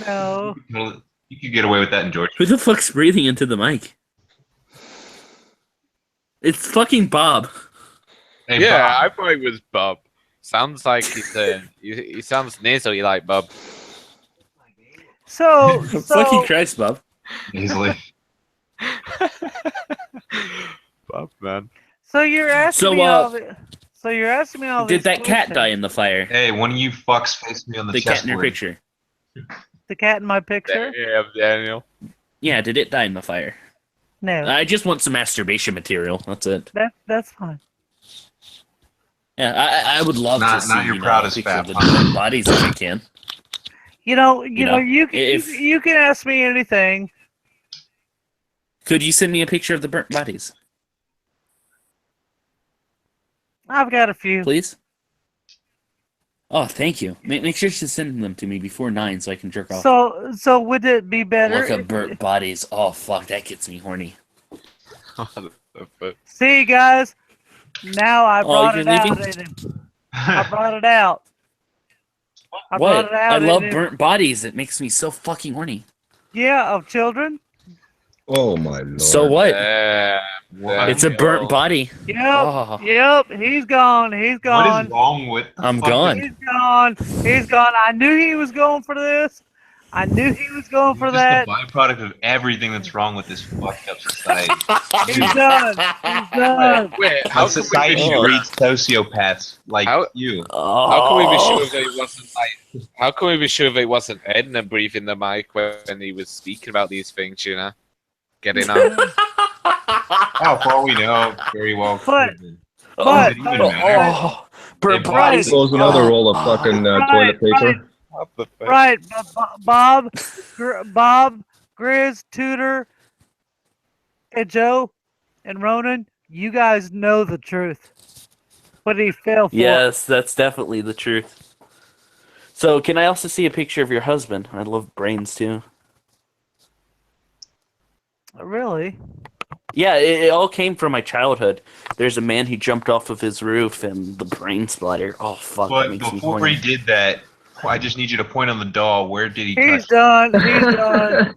No. Well, you could get away with that in Georgia. Who the fuck's breathing into the mic? It's fucking Bob. Hey, Yeah, Bob, I thought it was Bob. Sounds like he sounds nasally like Bob. So, Fucking Christ, Bob. Easily. Bob, man. so you're asking So, me all the, so you're asking me all Did these that cat questions. die in the fire? Hey, one of you fucks face me on the The cat in your chessboard. picture. The cat in my picture? Yeah, Daniel. Yeah, did it die in the fire? No, I just want some masturbation material. That's it. that's fine. Yeah, I would love Not- to not see your a proudest picture of the fat dead bodies if you can. You know, know, you can if- you can ask me anything. Could you send me a picture of the burnt bodies, I've got a few. please? Oh, thank you. Make sure to send them to me before 9 so I can jerk off. So would it be better? Look at burnt bodies. Oh, fuck, that gets me horny. See, guys, now I brought you're it out. leaving? In him. I brought it out. I brought What? it out. I in love him. burnt bodies. It makes me so fucking horny. Yeah, of children. Oh my lord. So what? It's a burnt Daniel. body. Yep. Oh. Yep. He's gone. He's What gone. is wrong with I'm fucking- gone. He's gone. He's gone. I knew he was going for this. I knew he was going for You're that. just the byproduct of everything that's wrong with this fucked up society. He's done. He's done. Wait, How society Oh. breeds sociopaths like How- you. How can we be Oh. sure that it wasn't like? How can we be sure that it wasn't Edna breathing the mic when he was speaking about these things? You know, getting on. How far we know, very well. But- could have been. But- Does it even matter? Oh, burnt They bodies. Close another roll of fucking toilet paper. Right, Bob, Bob, Grizz, Tudor, and Joe, and Ronan, you guys know the truth. What he fell for. Yes, that's definitely the truth. So, can I also see a picture of your husband? I love brains too. Really? Yeah, it all came from my childhood. There's a man who jumped off of his roof and the brain splatter. Oh, fuck, that But makes me before horny. he did that, I just need you to point on the doll. Where did he He's touch? done. He's done.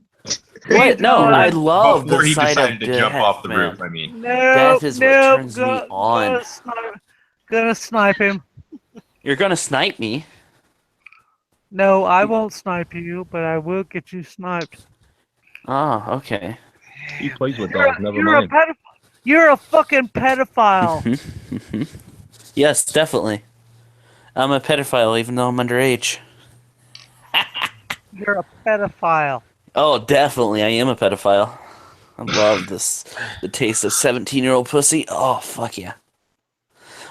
What? No, done. I love Before the he sight decided of to jump death, off the man. roof, I mean. No, Death is what no, turns me on. Gonna snipe him. You're gonna snipe me? No, I won't snipe you, but I will get you sniped. Oh, okay. He plays with dogs, never You're mind. a pedophile. You're a fucking pedophile. Yes, definitely. I'm a pedophile, even though I'm underage. You're a pedophile. Oh, definitely, I am a pedophile. I love the taste of 17-year-old pussy. Oh, fuck yeah.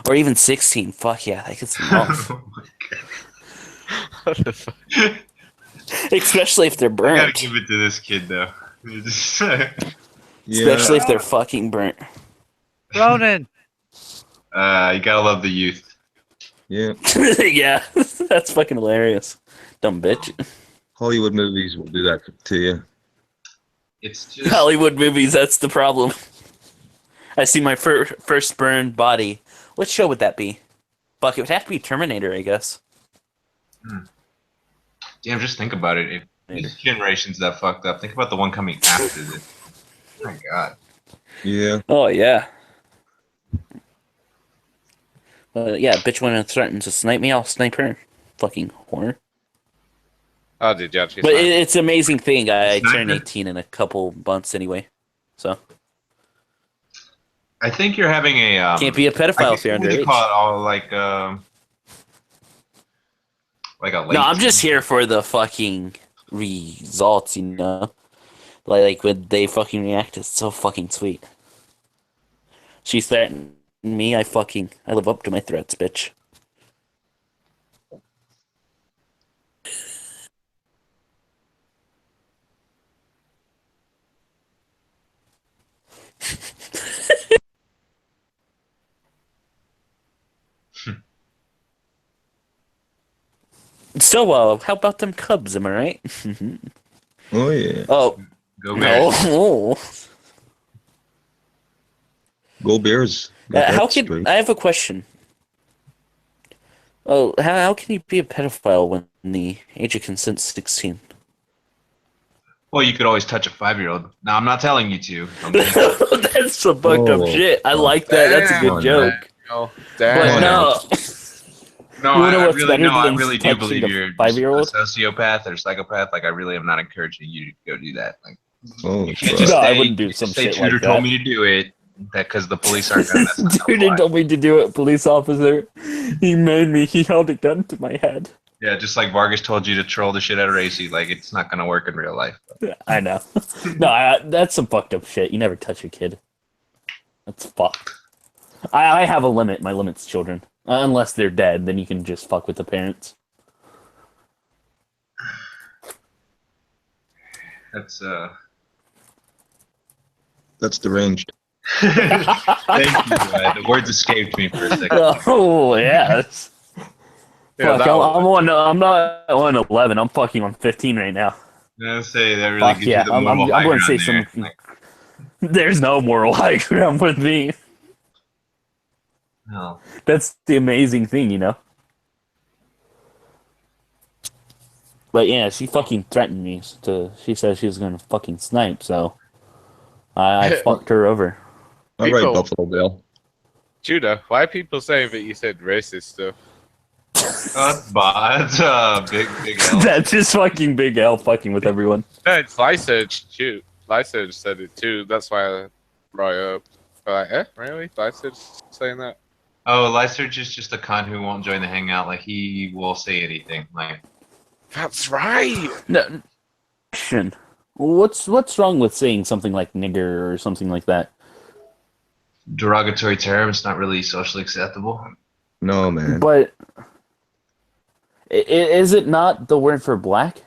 Or even 16. Fuck yeah, that gets me off. Oh my God. What the fuck? Especially if they're I gotta burnt. give it to this kid, though. Especially if they're fucking burnt. Ronan. You gotta love the youth. Yeah. Yeah, that's fucking hilarious. Dumb bitch. Hollywood movies will do that to you. It's just Hollywood movies, that's the problem. I see my first burned body. What show would that be? Fuck, it would have to be Terminator, I guess. damn. Just think about it. If these generations that fucked up, think about the one coming after this. Oh my God. Yeah. Oh, yeah. Yeah, bitch when it threatens to snipe me, I'll snipe her. Fucking whore. Oh, did you actually? But snipe? it's an amazing thing. I Sniper? turn 18 in a couple months anyway. So, I think you're having a can't be a pedophile if you're what do they underage. call it? All like a late No, I'm just here for the fucking results, you know? Like when they fucking react, it's so fucking sweet. She threatened me, I live up to my threats, bitch. So, how about them Cubs, am I right? Oh yeah. Oh, Go Bears. no. Go Bears. Got How that can straight. I have a question? Oh, how can you be a pedophile when the age of consent is 16? Well, you could always touch a 5-year-old. No, I'm not telling you to. I'm just- That's some fucked up Oh, shit. I like that. That's a come good on, joke. Oh, But damn. no. No, You wanna know I what's really better no, I than really do touching believe a you're just a 5-year-old? sociopath or psychopath. Like I really am not encouraging you to go do that. Like Oh, you can't fuck. just No, I say wouldn't do you can't some just say shit tutor like told that. me to do it. That because the police aren't gonna. That's not Dude, gonna he fly. told me to do it, police officer. He made me. He held a gun to my head. Yeah, just like Vargas told you to troll the shit out of Racy. Like it's not gonna work in real life. I know. No, that's some fucked up shit. You never touch a kid. That's fucked. I have a limit. My limit's children. Unless they're dead, then you can just fuck with the parents. That's deranged. Thank you. The words escaped me for a second. Oh yes. Yeah, Fuck, that I'm one. I'm not on 11. I'm fucking on 15 right now. I say that really Fuck gives yeah. you the moral I'm high going to say ground there. some. Like, There's no moral high ground with me. no. That's the amazing thing, you know. But yeah, she fucking threatened me. She said she was gonna fucking snipe, so I fucked her over. All right, People- Buffalo Bill. Judah, why are people saying that you said racist stuff? That's big L. That's just fucking Big L fucking with everyone. No, it's Lysurge too. Lysurge said it too. That's why I brought it up. Like, really? Lysurge saying that? Oh, Lysurge is just a cunt who won't join the hangout. Like he will say anything. Like That's right. No, question. What's wrong with saying something like nigger or something like that? derogatory terms, not really socially acceptable. No, man. But is it not the word for black?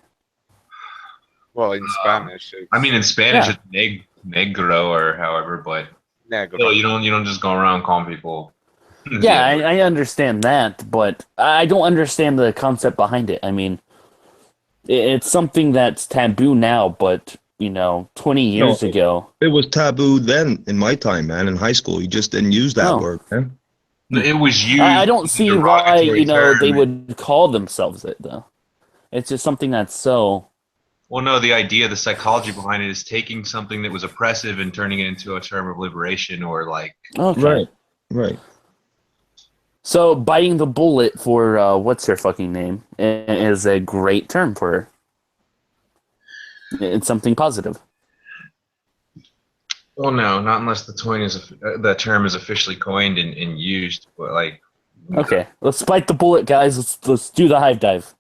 Well, in Spanish. I mean, in Spanish, Yeah. it's negro or however, but Negro. still, you don't just go around calling people. Yeah, I understand that, but I don't understand the concept behind it. I mean, it's something that's taboo now, but 20 years ago, It was taboo then in my time, man. In high school, you just didn't use that No. word, man. It was used. I don't as a see why derogatory term. they would call themselves it though. It's just something that's so. Well, no, the idea, the psychology behind it is taking something that was oppressive and turning it into a term of liberation or like. Okay. Right. So biting the bullet for what's her fucking name is a great term for her. It's something positive. Well, no, not unless the term is officially coined and used. But like, Okay, let's bite the bullet, guys. Let's do the hive dive.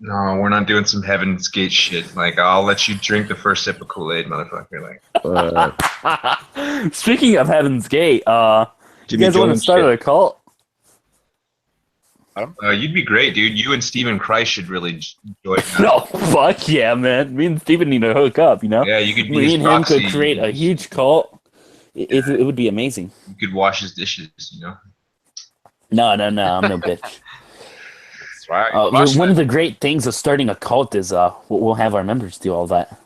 no, we're not doing some Heaven's Gate shit. Like, I'll let you drink the first sip of Kool-Aid, motherfucker. Like, Speaking of Heaven's Gate, you Jimmy guys want to Jones start shit. a cult? you'd be great, dude. You and Stephen Christ should really join. No, fuck yeah, man. Me and Steven need to hook up, Yeah, you could be Me his and him proxy. could create a huge cult. It would be amazing. You could wash his dishes, No, I'm no bitch. That's right. One of the great things of starting a cult is we'll have our members do all that.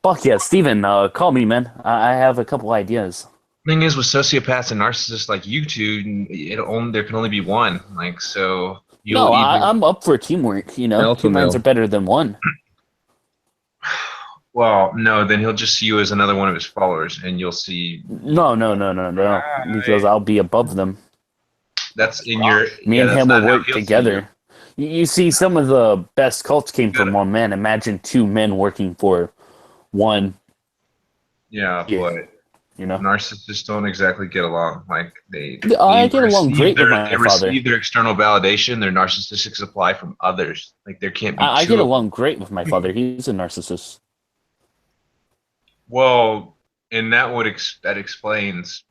Fuck yeah, Steven, call me, man. I have a couple ideas. Thing is, with sociopaths and narcissists like you two, there can only be one. Like, so No, I'm up for teamwork. Alpha Two minds male. are better than one. Well, no, then he'll just see you as another one of his followers, and you'll see No, because I'll be above them. that's in your. Me yeah, and that's him will not how work he'll see together. You see, some of the best cults came from one man. Imagine two men working for one. you. Yeah, Yeah. but narcissists don't exactly get along. Like I get along great with my they father. receive their external validation. Their narcissistic supply from others. Like there can't be. I two get of- along great with my father. He's a narcissist. Well, and that explains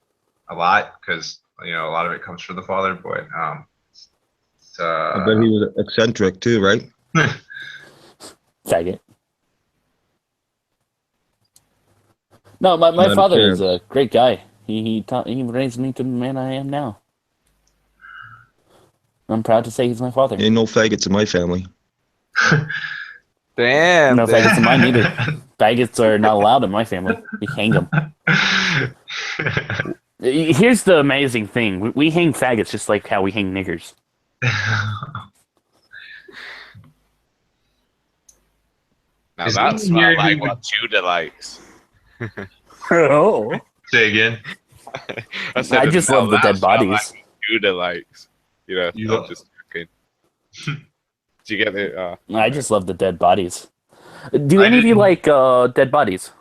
a lot because a lot of it comes from the father. But I bet he was eccentric too, right? Faggot. No, my Not a father is a chance. great guy. He raised me to the man I am now. I'm proud to say he's my father. Ain't no faggots in my family. Damn. No faggots in mine either. Faggots are not allowed in my family. We hang them. Here's the amazing thing. We hang faggots just like how we hang niggers. Now Is that's anyone here like who what Judah likes. Oh. Say again. said I just now love the dead that's what, bodies. like, Judah likes. You know, You I'm lo- just joking. Do you get it? I just love the dead bodies. Do I any of you didn't- like dead bodies?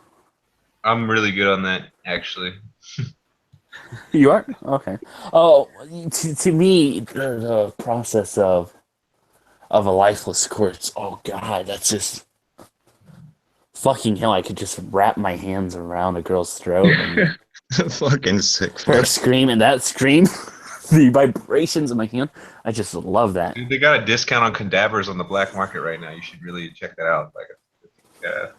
I'm really good on that, actually. You are? Okay. Oh, to me, the process of a lifeless corpse. Oh God, that's just fucking hell. I could just wrap my hands around a girl's throat and Fucking sick. her scream, and that scream, the vibrations in my hand. I just love that. Dude, they got a discount on cadavers on the black market right now. You should really check that out. Like, yeah.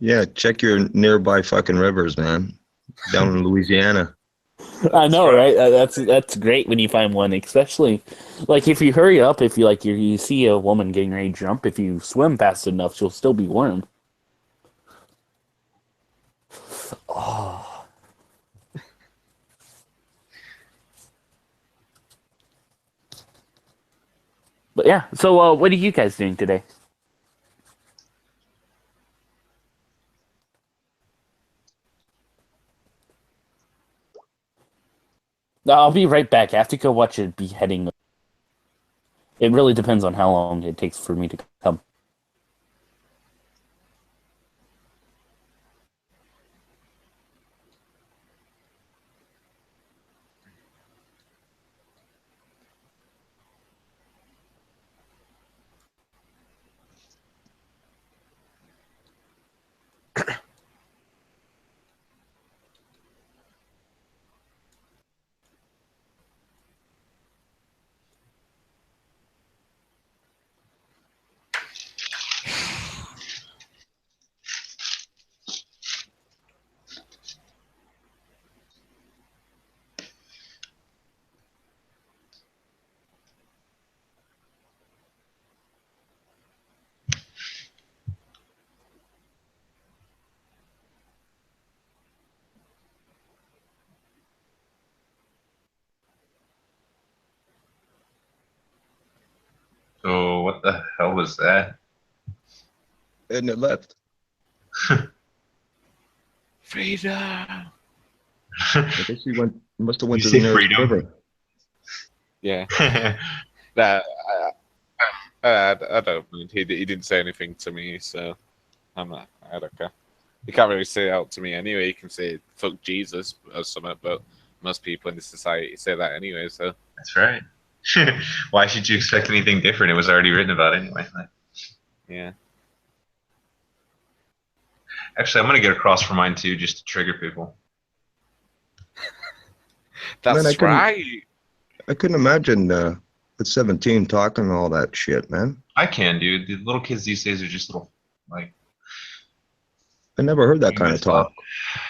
Yeah, check your nearby fucking rivers, man. Down in Louisiana. I know, right? That's great when you find one, especially like if you hurry up. If you like, you see a woman getting ready to jump. If you swim fast enough, she'll still be warm. Oh. But yeah, so what are you guys doing today? I'll be right back. I have to go watch a beheading. It really depends on how long it takes for me to come. So what the hell was that? And it left. Freedom. I guess he must have went You to the say nearest freedom? river. Yeah. Nah, I don't mind. He didn't say anything to me, so I don't care. He can't really say it out to me anyway. He can say "fuck Jesus" or something, but most people in the society say that anyway. So That's right. Why should you expect anything different? It was already written about anyway. yeah. Actually, I'm gonna get a cross for mine too, just to trigger people. That's Man, I couldn't- right. I couldn't imagine at 17 talking all that shit, man. I can, dude. The little kids these days are just little, like. I never heard that kind of talk.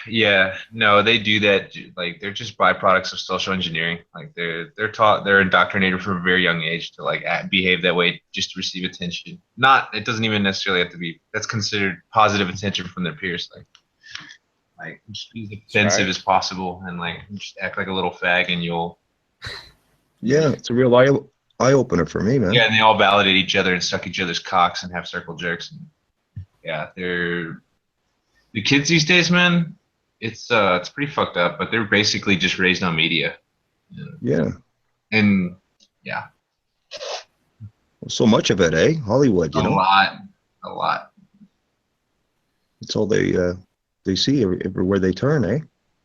Yeah, no, they do that. Like, they're just byproducts of social engineering. Like, they're indoctrinated from a very young age to like behave that way just to receive attention. It doesn't even necessarily have to be. That's considered positive attention from their peers. Like just be as offensive as possible, and like just act like a little fag, and you'll. Yeah, it's a real eye opener for me, man. Yeah, and they all validate each other and suck each other's cocks and have circle jerks. And, yeah, the kids these days, man. It's pretty fucked up, but they're basically just raised on media. Yeah. And yeah, So much of it, eh? Hollywood, you a know. lot. It's all they see everywhere they turn, eh?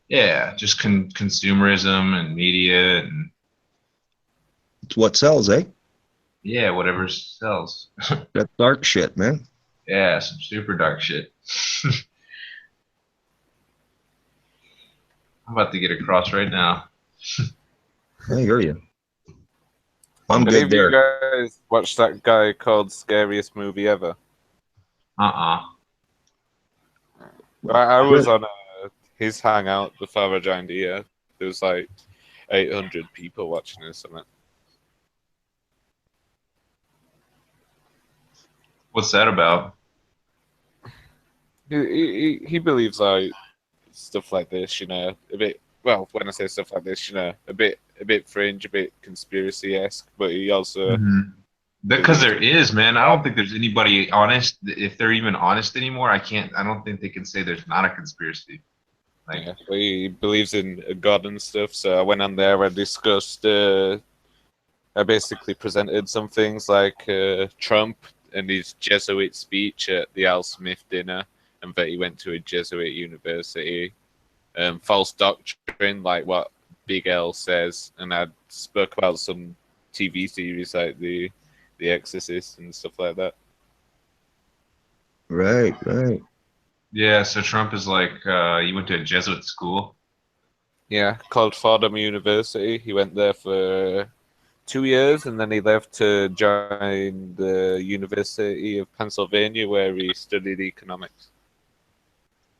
Yeah, just consumerism and media and It's what sells, eh? yeah, whatever sells. That dark shit, man. Yeah, some super dark shit. I'm about to get across right now. I hear you. I'm Have any good of you there. guys watched that guy called Scariest Movie Ever? I was on his hangout before I joined here. There was like 800 people watching or something. What's that about? He believes like stuff like this, you know, a bit. Well, when I say stuff like this, you know, a bit fringe, a bit conspiracy-esque, but he also Because there is, man. I don't think there's anybody honest. If they're even honest anymore, I don't think they can say there's not a conspiracy. Like, Yeah, he believes in God and stuff. So I went on there. I discussed. I basically presented some things like Trump and his Jesuit speech at the Al Smith dinner, and that he went to a Jesuit university. False doctrine, like what Big L says, and I spoke about some TV series like the Exorcist and stuff like that. Right, right. yeah, so Trump is like, he went to a Jesuit school. Yeah, called Fordham University. He went there for 2 years, and then he left to join the University of Pennsylvania, where he studied economics.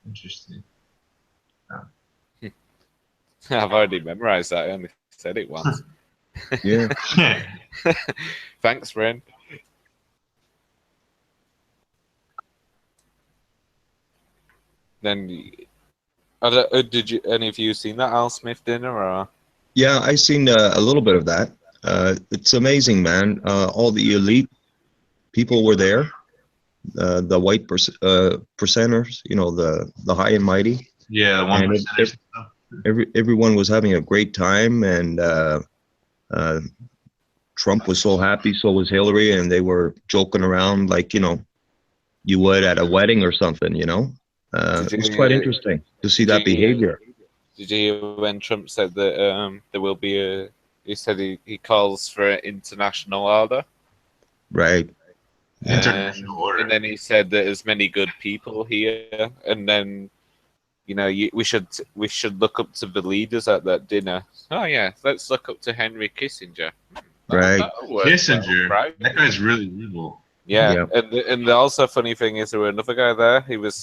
Interesting. I've already memorized that. I only said it once. Yeah. Thanks, friend. Then, did you any of you seen that Al Smith dinner? Or Yeah, I seen a little bit of that. It's amazing, man. All the elite people were there. The white percenters, you know, the high and mighty. Yeah, the 1%. Everyone was having a great time, and Trump was so happy, so was Hillary, and they were joking around like, you know, you would at a wedding or something, you know. It was quite interesting to see that behavior. Did you hear when Trump said that there will be a? He said he calls for an international order. Right. International order. And then he said that there's many good people here, and then you know we should look up to the leaders at that dinner. Oh yeah, let's look up to Henry Kissinger. Right. That'll work Kissinger, well, right? that guy's really evil. Yeah, Yeah. and the also funny thing is there were another guy there. He was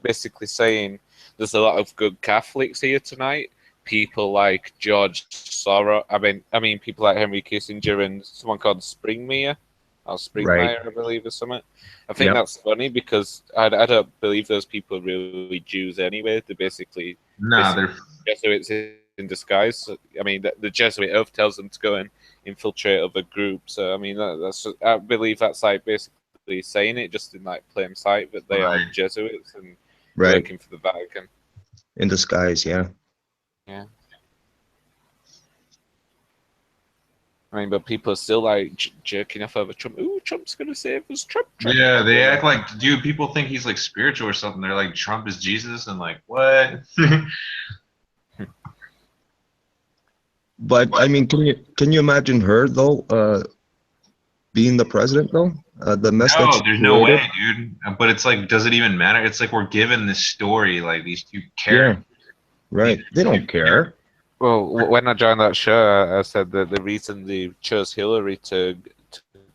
basically saying there's a lot of good Catholics here tonight. People like George Soros. I mean people like Henry Kissinger and someone called Springmeier, or Springmeier, I believe, or something. I think Yep. that's funny because I don't believe those people are really Jews anyway. They're basically Nah, they're Jesuits in disguise. So, I mean, the Jesuit oath tells them to go and infiltrate other groups. So I mean, I believe that's like basically saying it just in like plain sight that they are Right. Jesuits and Right. working for the Vatican. In disguise, yeah. Yeah. I mean, but people are still like jerking off over Trump. Ooh, Trump's gonna save us. Trump. yeah, they act like, dude, people think he's like spiritual or something. They're like, Trump is Jesus, and like, what? But I mean, can you imagine her though, being the president though? The mess that No, she there's no created? way, dude. But it's like, does it even matter? It's like we're given this story, like these two Yeah. characters. Right. They don't care. Well, when I joined that show, I said that the reason they chose Hillary to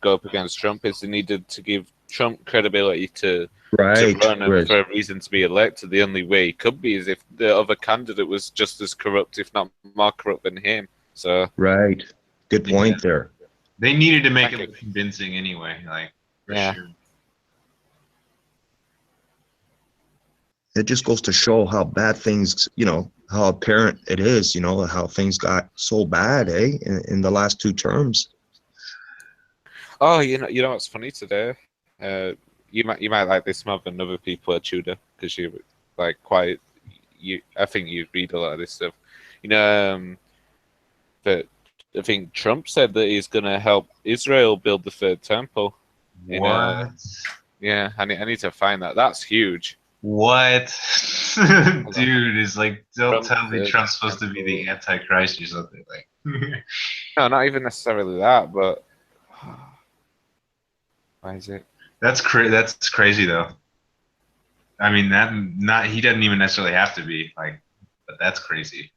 go up against Trump is they needed to give Trump credibility to Right. run and Right. for a reason to be elected. The only way he could be is if the other candidate was just as corrupt, if not more corrupt than him. So Right. Good point there. They needed to make it convincing anyway, like for Yeah. sure. It just goes to show how bad things, you know, how apparent it is, you know, how things got so bad, in the last two terms. Oh, you know what's funny today? You might like this more than other people at Tudor because you like quite. I think you read a lot of this stuff. You know, that I think Trump said that he's going to help Israel build the third temple. What? Yeah, I need to find that. That's huge. What? Dude, is like, don't Trump tell me said- Trump's supposed to be the Antichrist or something. Like, No, not even necessarily that, but why is it? that's crazy though. I mean, he doesn't even necessarily have to be like, but that's crazy.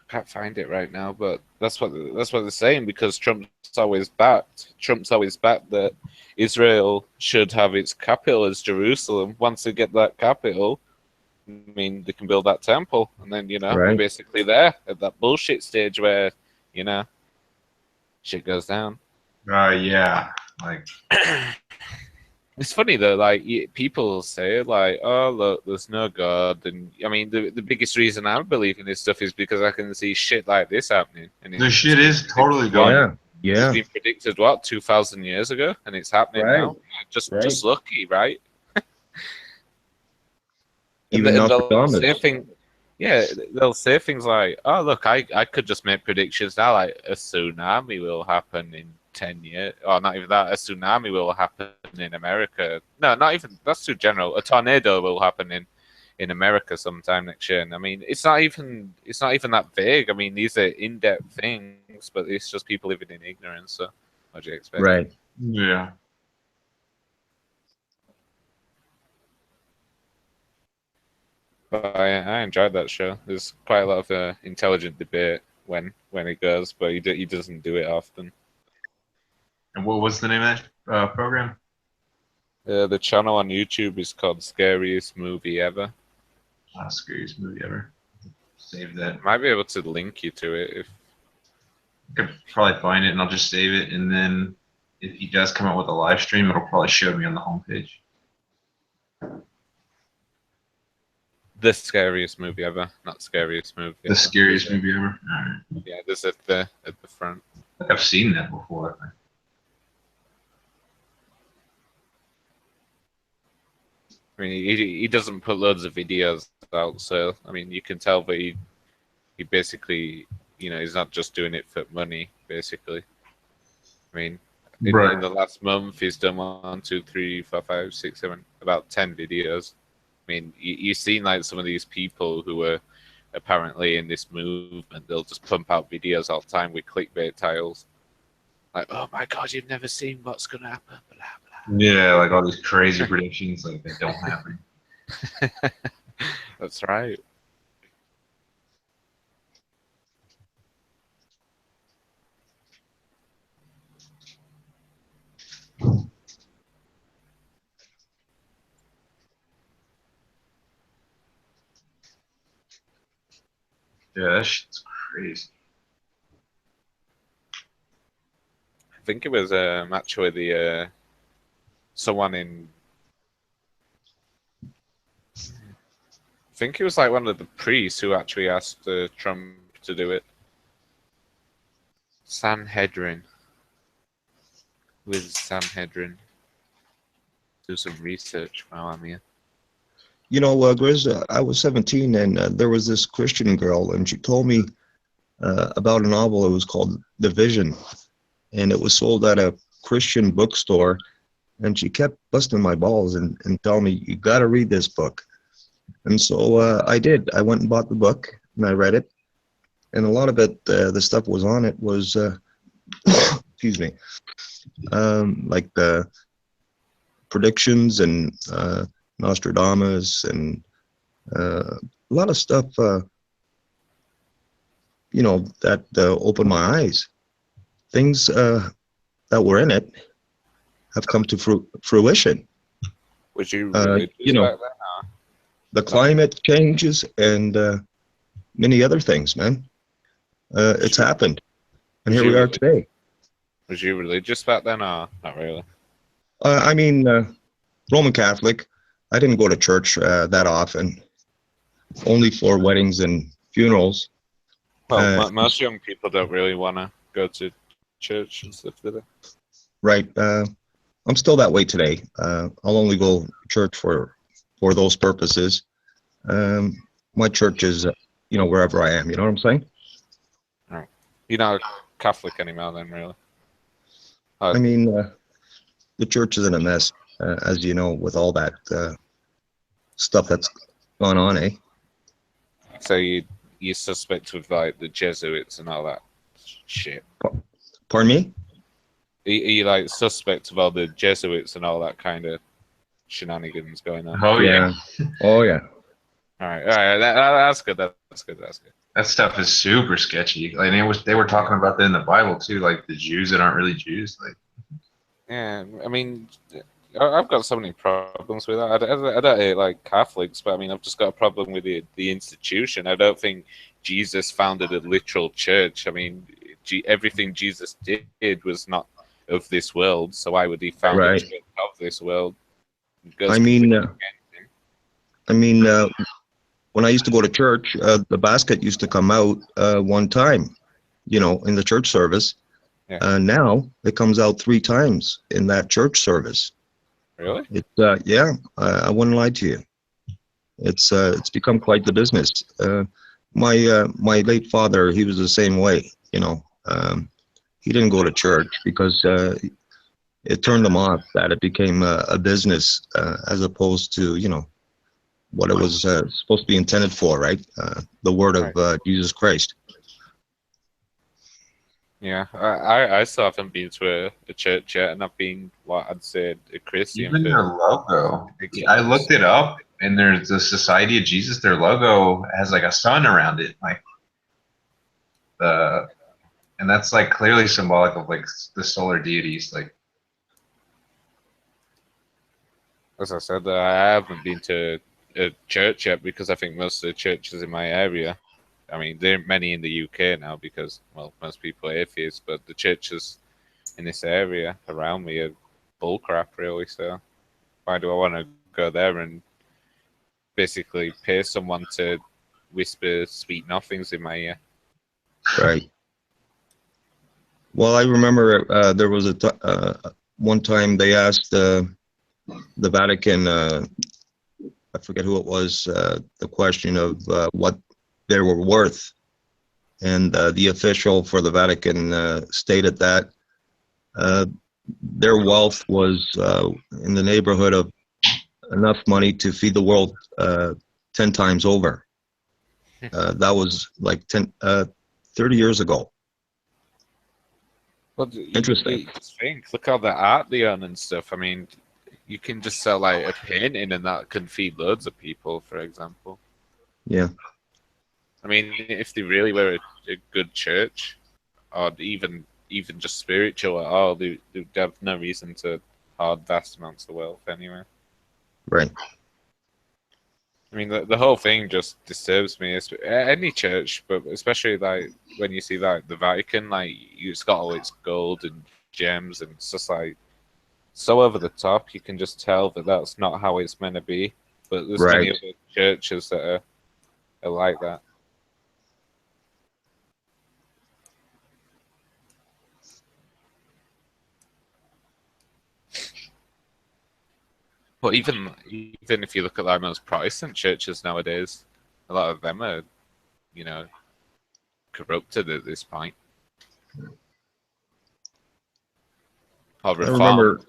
Can't find it right now, but that's what they're saying because Trump's always backed that Israel should have its capital as Jerusalem. Once they get that capital, I mean, they can build that temple, and then Right. we're basically there at that bullshit stage where shit goes down. Yeah, like, It's funny though, like people say, like, "Oh, look, there's no God," and I mean, the biggest reason I believe in this stuff is because I can see shit like this happening. And the shit is totally going. Yeah. Yeah. It's been predicted 2,000 years ago, and it's happening Right. now. Just Right. lucky, right? Even they'll say Nostradamus. yeah, they'll say things like, "Oh, look, I could just make predictions now, like a tsunami will happen in 10 years, or not even that, a tsunami will happen in America. No, not even that's too general. A tornado will happen in America sometime next year." And I mean, it's not even that vague. I mean, these are in-depth things, but it's just people living in ignorance. So, what do you expect? Right. Yeah. But I enjoyed that show. There's quite a lot of intelligent debate when it goes, but he doesn't do it often. And what was the name of that program? The channel on YouTube is called Scariest Movie Ever. Scariest movie ever. Save that. Might be able to link you to it if. I could probably find it and I'll just save it, and then if he does come out with a live stream, it'll probably show me on the homepage. The scariest movie ever, not scariest movie. The scariest movie ever. All right. Yeah, this at the front. I think I've seen that before. I mean, he doesn't put loads of videos out, so I mean, you can tell that he basically, he's not just doing it for money. Basically, I mean, in the last month, he's done 1, 2, 3, 4, 5, 6, 7, about 10 videos. I mean, you've seen like some of these people who are apparently in this movement. They'll just pump out videos all the time with clickbait titles, like, "Oh my God, you've never seen what's gonna happen." Blah, blah. Yeah, like all these crazy predictions, like they don't happen. That's right. Yeah, that shit's crazy. I think it was actually the someone in. I think it was like one of the priests who actually asked Trump to do it. Sanhedrin. With Sanhedrin. Do some research while I'm here. Grizz, I was 17 and there was this Christian girl and she told me about a novel. It was called The Vision, and it was sold at a Christian bookstore, and she kept busting my balls and telling me, "You got to read this book." And so I did. I went and bought the book and I read it, and a lot of it, the stuff was on it was excuse me, like the predictions and Nostradamus and a lot of stuff, that opened my eyes. Things that were in it have come to fruition. Was you religious back then? The climate changes and many other things, man. It's happened, and here we are today. Was you religious back then, or not really? I mean, Roman Catholic. I didn't go to church that often, only for weddings and funerals. Well, most young people don't really want to go to church and stuff, do they? Right. I'm still that way today. I'll only go to church for those purposes. My church is, wherever I am. You know what I'm saying? All right. You're not a Catholic anymore, then, really? I mean, the church is in a mess, as you know, with all that stuff that's gone on, eh? So you suspect with like the Jesuits and all that shit? Pardon me? Are you like suspect of all the Jesuits and all that kind of shenanigans going on? Oh yeah. Oh yeah. All right. That's good. That's good. That stuff is super sketchy. Like they were talking about that in the Bible too, like the Jews that aren't really Jews. Like, yeah, I mean, I've got so many problems with that. I don't hate like Catholics, but I mean, I've just got a problem with the institution. I don't think Jesus founded a literal church. I mean, everything Jesus did was not of this world, so why would he found a church of this world? I mean, when I used to go to church, the basket used to come out one time, in the church service. Yeah. Now it comes out 3 times in that church service. Really? It's yeah. I wouldn't lie to you. It's become quite the business. My late father, he was the same way. You know, he didn't go to church because it turned him off that it became a business as opposed to, you know, what it was supposed to be intended for, right? The word of Jesus Christ. Yeah, I still haven't been to a church yet, and I've been, what I'd say, a Christian Even their for logo. 6 I months. looked it up, and there's the Society of Jesus. Their logo has like a sun around it, like the, and that's like clearly symbolic of like the solar deities. Like, As I said, I haven't been to a church yet because I think most of the churches in my area, I mean, there aren't many in the UK now because, well, most people are atheists, but the churches in this area around me are bullcrap, really. So why do I want to go there and basically pay someone to whisper sweet nothings in my ear? Right. Well, I remember there was one time they asked the Vatican, I forget who it was, the question of what they were worth, and the official for the Vatican stated that their wealth was in the neighborhood of enough money to feed the world 10 times over. That was like 30 years ago. Well, Interesting. you just think, look all the art they own and stuff. I mean, you can just sell like a painting and that can feed loads of people, for example. Yeah. I mean, if they really were a good church, or even just spiritual at all, they'd have no reason to hoard vast amounts of wealth anyway. Right. I mean, the whole thing just disturbs me. It's, any church, but especially like when you see like the Vatican, like it's got all its gold and gems, and it's just like so over the top. You can just tell that that's not how it's meant to be. But there's many Right. other churches that are like that. But even if you look at like most Protestant churches nowadays, a lot of them are, you know, corrupted at this point. Or I reformed. remember,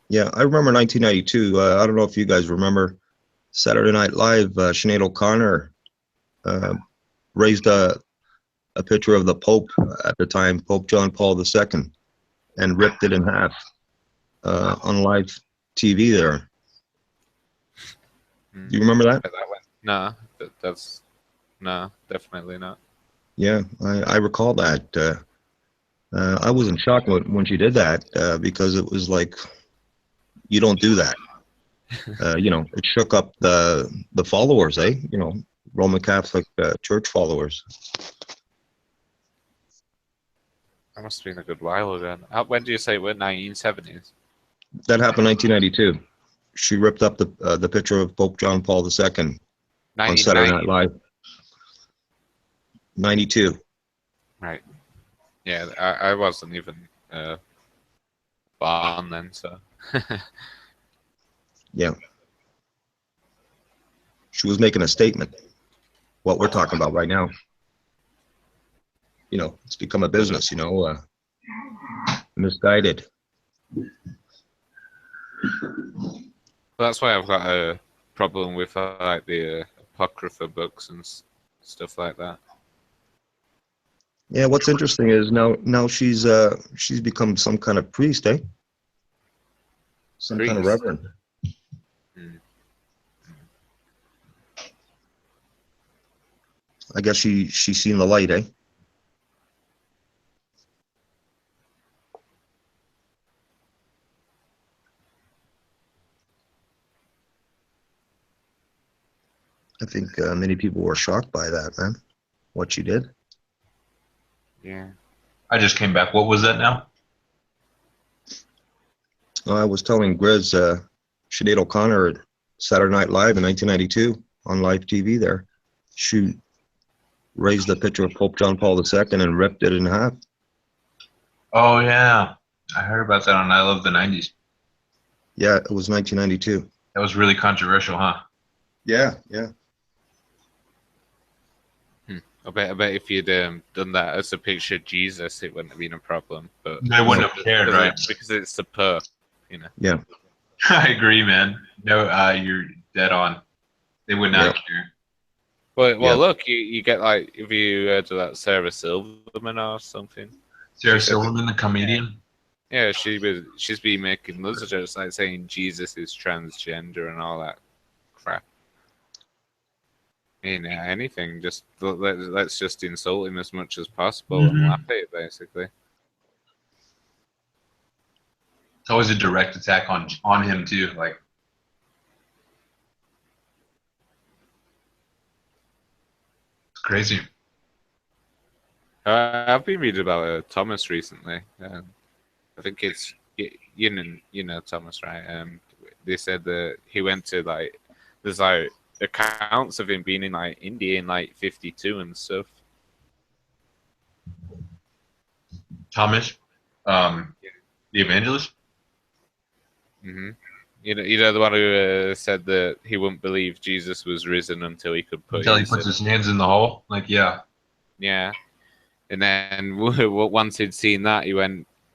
yeah, I remember 1992. I don't know if you guys remember Saturday Night Live. Sinead O'Connor raised a picture of the Pope at the time, Pope John Paul II, and ripped it in half on live TV there. Do you remember that? No, that's no, definitely not. Yeah, I recall that. I was in shock when she did that because it was like, you don't do that. You know, it shook up the followers, eh? You know, Roman Catholic Church followers. That must have been a good while ago. When do you say we're 1970s? That happened in 1992. She ripped up the picture of Pope John Paul II on Saturday Night Live. 92. Right. Yeah, I wasn't even born then, so. Yeah. She was making a statement. What we're talking about right now. You know, it's become a business, you know, misguided. That's why I've got a problem with like the apocrypha books and stuff like that. Yeah, what's interesting is now she's become some kind of priest, eh? Some kind of Priest? reverend. I guess she's seen the light, eh? I think many people were shocked by that, man. What she did. Yeah. I just came back. What was that now? I was telling Grizz, Sinead O'Connor at Saturday Night Live in 1992 on live TV there. She raised a picture of Pope John Paul II and ripped it in half. Oh yeah, I heard about that on I Love the '90s. Yeah, it was 1992. That was really controversial, huh? Yeah, yeah. I bet if you'd done that as a picture of Jesus, it wouldn't have been a problem. But They wouldn't have cared, right? Because it's the per, you know. Yeah. I agree, man. No, you're dead on. They would not care. Well, Yeah. look, you get like if you heard of that Sarah Silverman or something. Sarah She said Silverman, the comedian. Yeah, she's been making loads of jokes like saying Jesus is transgender and all that crap. You know, anything, just let's just insult him as much as possible and laugh at it, basically. It's always a direct attack on him too. Like, it's crazy. I've been reading about Thomas recently. I think it's you know Thomas, right? They said that he went to like there's like accounts of him being in like India in like 52 and stuff. Thomas, the evangelist. Mm-hmm. You know the one who said that he wouldn't believe Jesus was risen until he could put Until he puts his hands in the hole. Like, yeah. Yeah. And then once he'd seen that,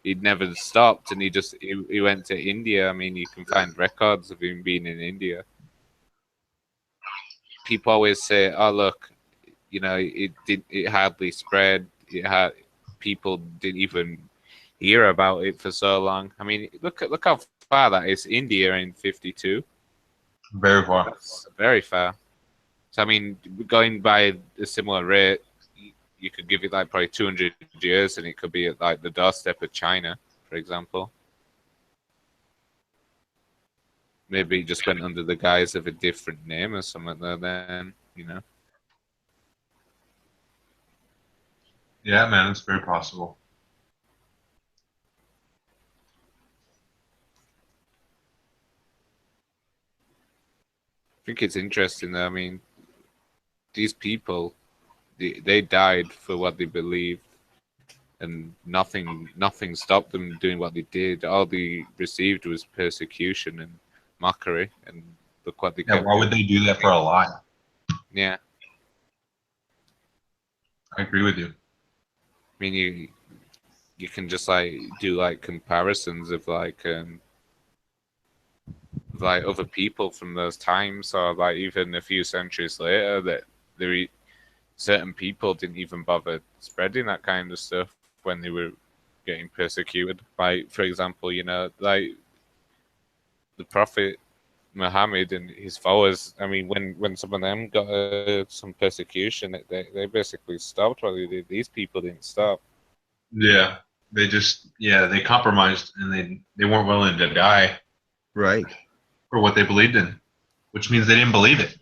he'd never stopped, and he went to India. I mean, you can find records of him being in India. People always say, "Oh, look, you know, it hardly spread. People didn't even hear about it for so long." I mean, look how far that is. India in 52. Very far. That's very far. So I mean, going by a similar rate, you could give it like probably 200 years and it could be at like the doorstep of China, for example. Maybe it just went under the guise of a different name or something like that then, you know. Yeah, man, it's very possible. I think it's interesting though. I mean, these people, they died for what they believed, and nothing stopped them doing what they did. All they received was persecution and mockery, and look what they Yeah, kept why would doing. they do that for a lie? Yeah, I agree with you. I mean you can just like do like comparisons of like other people from those times, or like even a few centuries later, that certain people didn't even bother spreading that kind of stuff when they were getting persecuted. Like, for example, you know, like the Prophet Muhammad and his followers. I mean, when some of them got some persecution, they basically stopped what they did. These people didn't stop. Yeah, they compromised and they weren't willing to die Right. for what they believed in, which means they didn't believe it.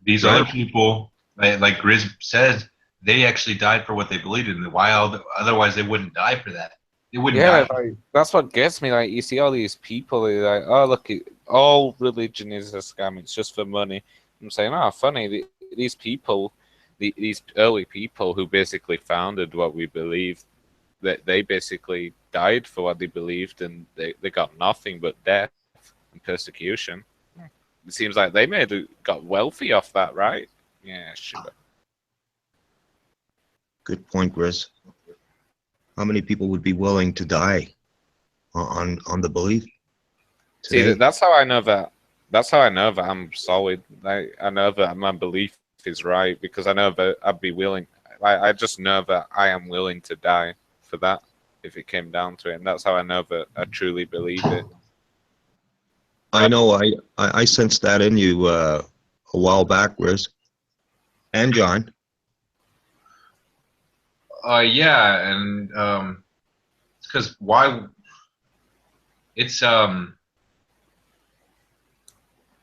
These other people, like Grizz said, they actually died for what they believed in. Why? Otherwise, they wouldn't die for that. They wouldn't Yeah, die. like, that's what gets me. Like, you see all these people, they're like, oh, look, all religion is a scam. It's just for money. I'm saying, oh, funny. These people, these early people who basically founded what we believe, that they basically died for what they believed, and they got nothing but death and persecution. It seems like they got wealthy off that, right? Yeah, sure. Good point, Grizz. How many people would be willing to die on the belief today? See, that's how I know that. That's how I know that I'm solid. I know that my belief is right because I know that I'd be willing. I just know that I am willing to die for that if it came down to it, and that's how I know that I truly believe it. I know. I sensed that in you a while back, Grizz. And John. Yeah, and it's because why? It's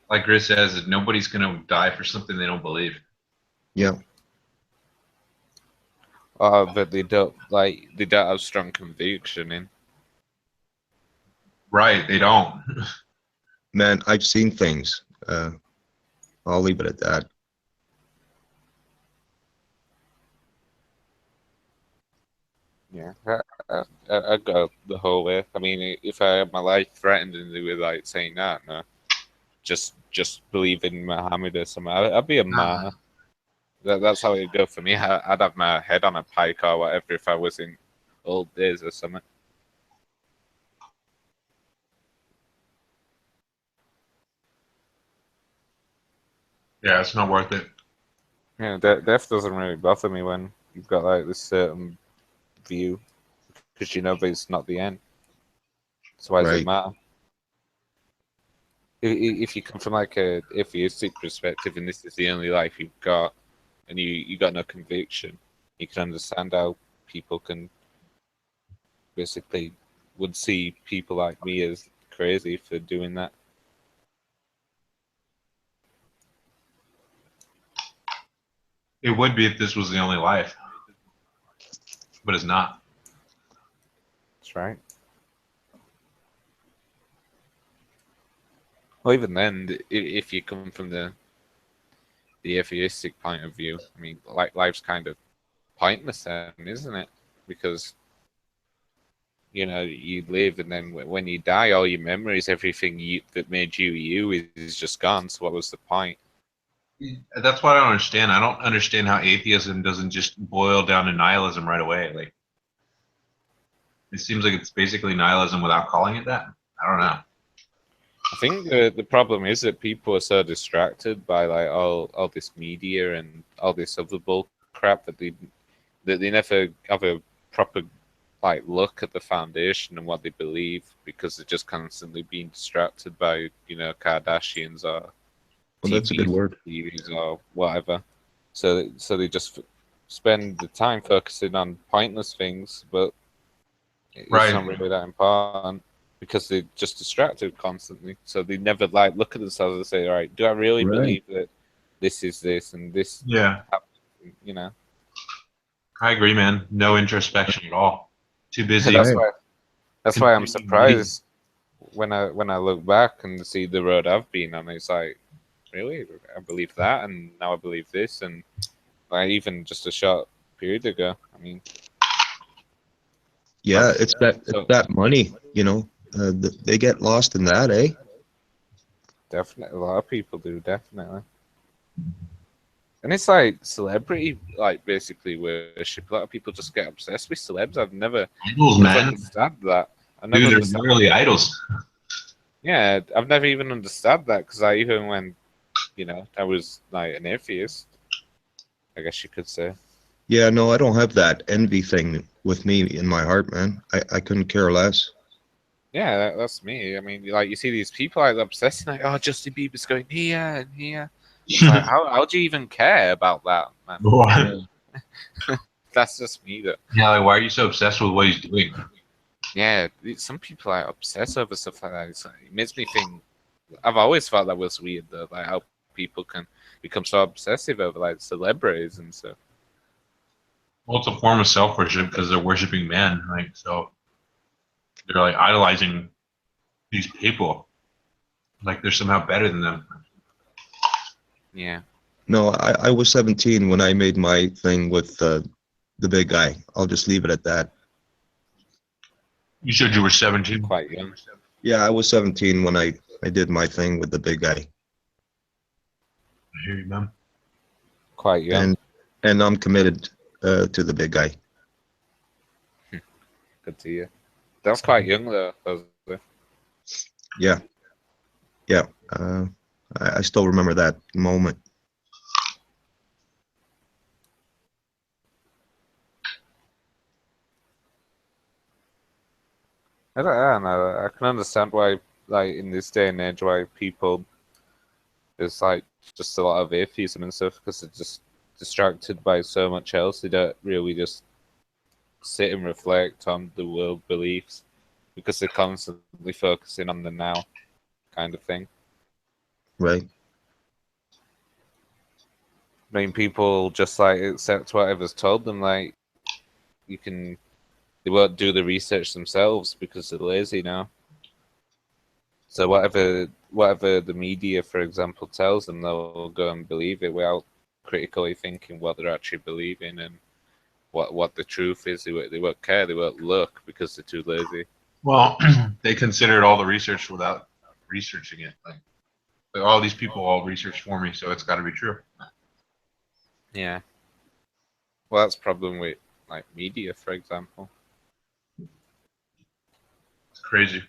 like Grizz says, nobody's gonna die for something they don't believe. Yeah. But they don't have strong conviction in. Right? They don't. Man, I've seen things. I'll leave it at that. Yeah, I go the whole way. I mean, if I had my life threatened and they were like saying that, no. just believe in Muhammad or something. I'd be a martyr. That's how it'd go for me. I'd have my head on a pike or whatever if I was in old days or something. Yeah, it's not worth it. Yeah, death doesn't really bother me when you've got like this certain view, because you know, but it's not the end. So why does it Right. matter? If you come from like a atheistic perspective and this is the only life you've got, and you got no conviction, you can understand how people can basically would see people like me as crazy for doing that. It would be if this was the only life, but it's not. That's right. Well, even then, if you come from the atheistic point of view, I mean, like life's kind of pointless then, isn't it? Because you know you live, and then when you die, all your memories, everything that made you is just gone. So what was the point? That's what I don't understand. I don't understand how atheism doesn't just boil down to nihilism right away. Like, it seems like it's basically nihilism without calling it that. I don't know. I think the problem is that people are so distracted by like all this media and all this other bull crap that they never have a proper like look at the foundation and what they believe, because they're just constantly being distracted by, you know, Kardashians or Well, that's a good word. TVs or whatever. So they just spend the time focusing on pointless things, but it's Right. not really that important because they're just distracted constantly. So they never like look at themselves and say, "All right, do I really Right. believe that this is this and this?" Yeah, Happens? You know, I agree, man. No introspection at all. Too busy. that's Right. why. That's why I'm Completely surprised when I look back and see the road I've been on. It's like, really, I believe that, and now I believe this, and like even just a short period ago. I mean, Yeah, it's so that money, you know. They get lost in that, eh? definitely a lot of people do, definitely. And it's like celebrity, like basically worship. A lot of people just get obsessed with celebs. I've never idols, never man. understood that. I never Dude, they're understand. literally idols. Yeah, I've never even understood that, because I even when, you know, I was like an atheist, I guess you could say. Yeah, no, I don't have that envy thing with me in my heart, man. I couldn't care less. Yeah, that's me. I mean, like you see these people like obsessing, like, oh, Justin Bieber's going here and here. It's like, how do you even care about that, man? What? That's just me, though. Yeah, like, why are you so obsessed with what he's doing? Yeah, some people are obsessed over stuff like that. It's like, it makes me think. I've always thought that was weird, though, like how people can become so obsessive over like celebrities and stuff. Well, it's a form of self-worship because they're worshiping man, like, so they're like idolizing these people, like they're somehow better than them. Yeah. No, I was 17 when I made my thing with the big guy. I'll just leave it at that. You said you were 17. Quite young. Yeah, I was 17 when I did my thing with the big guy. I hear you, man. Quite young. And I'm committed to the big guy. Good to hear. That's quite young, though. Yeah. Yeah. I still remember that moment. I don't know. I can understand why, like, in this day and age, why people, there's like just a lot of atheism and stuff, because they're just distracted by so much else. They don't really just sit and reflect on the world beliefs, because they're constantly focusing on the now kind of thing. Right. I mean, people just like accept whatever's told them. Like, they won't do the research themselves because they're lazy now. So whatever the media, for example, tells them, they'll go and believe it without critically thinking what they're actually believing and what the truth is. They won't care. They won't look because they're too lazy. Well, they considered all the research without researching it. Like, But all these people all researched for me, so it's got to be true. Yeah. Well, that's a problem with like media, for example. It's crazy.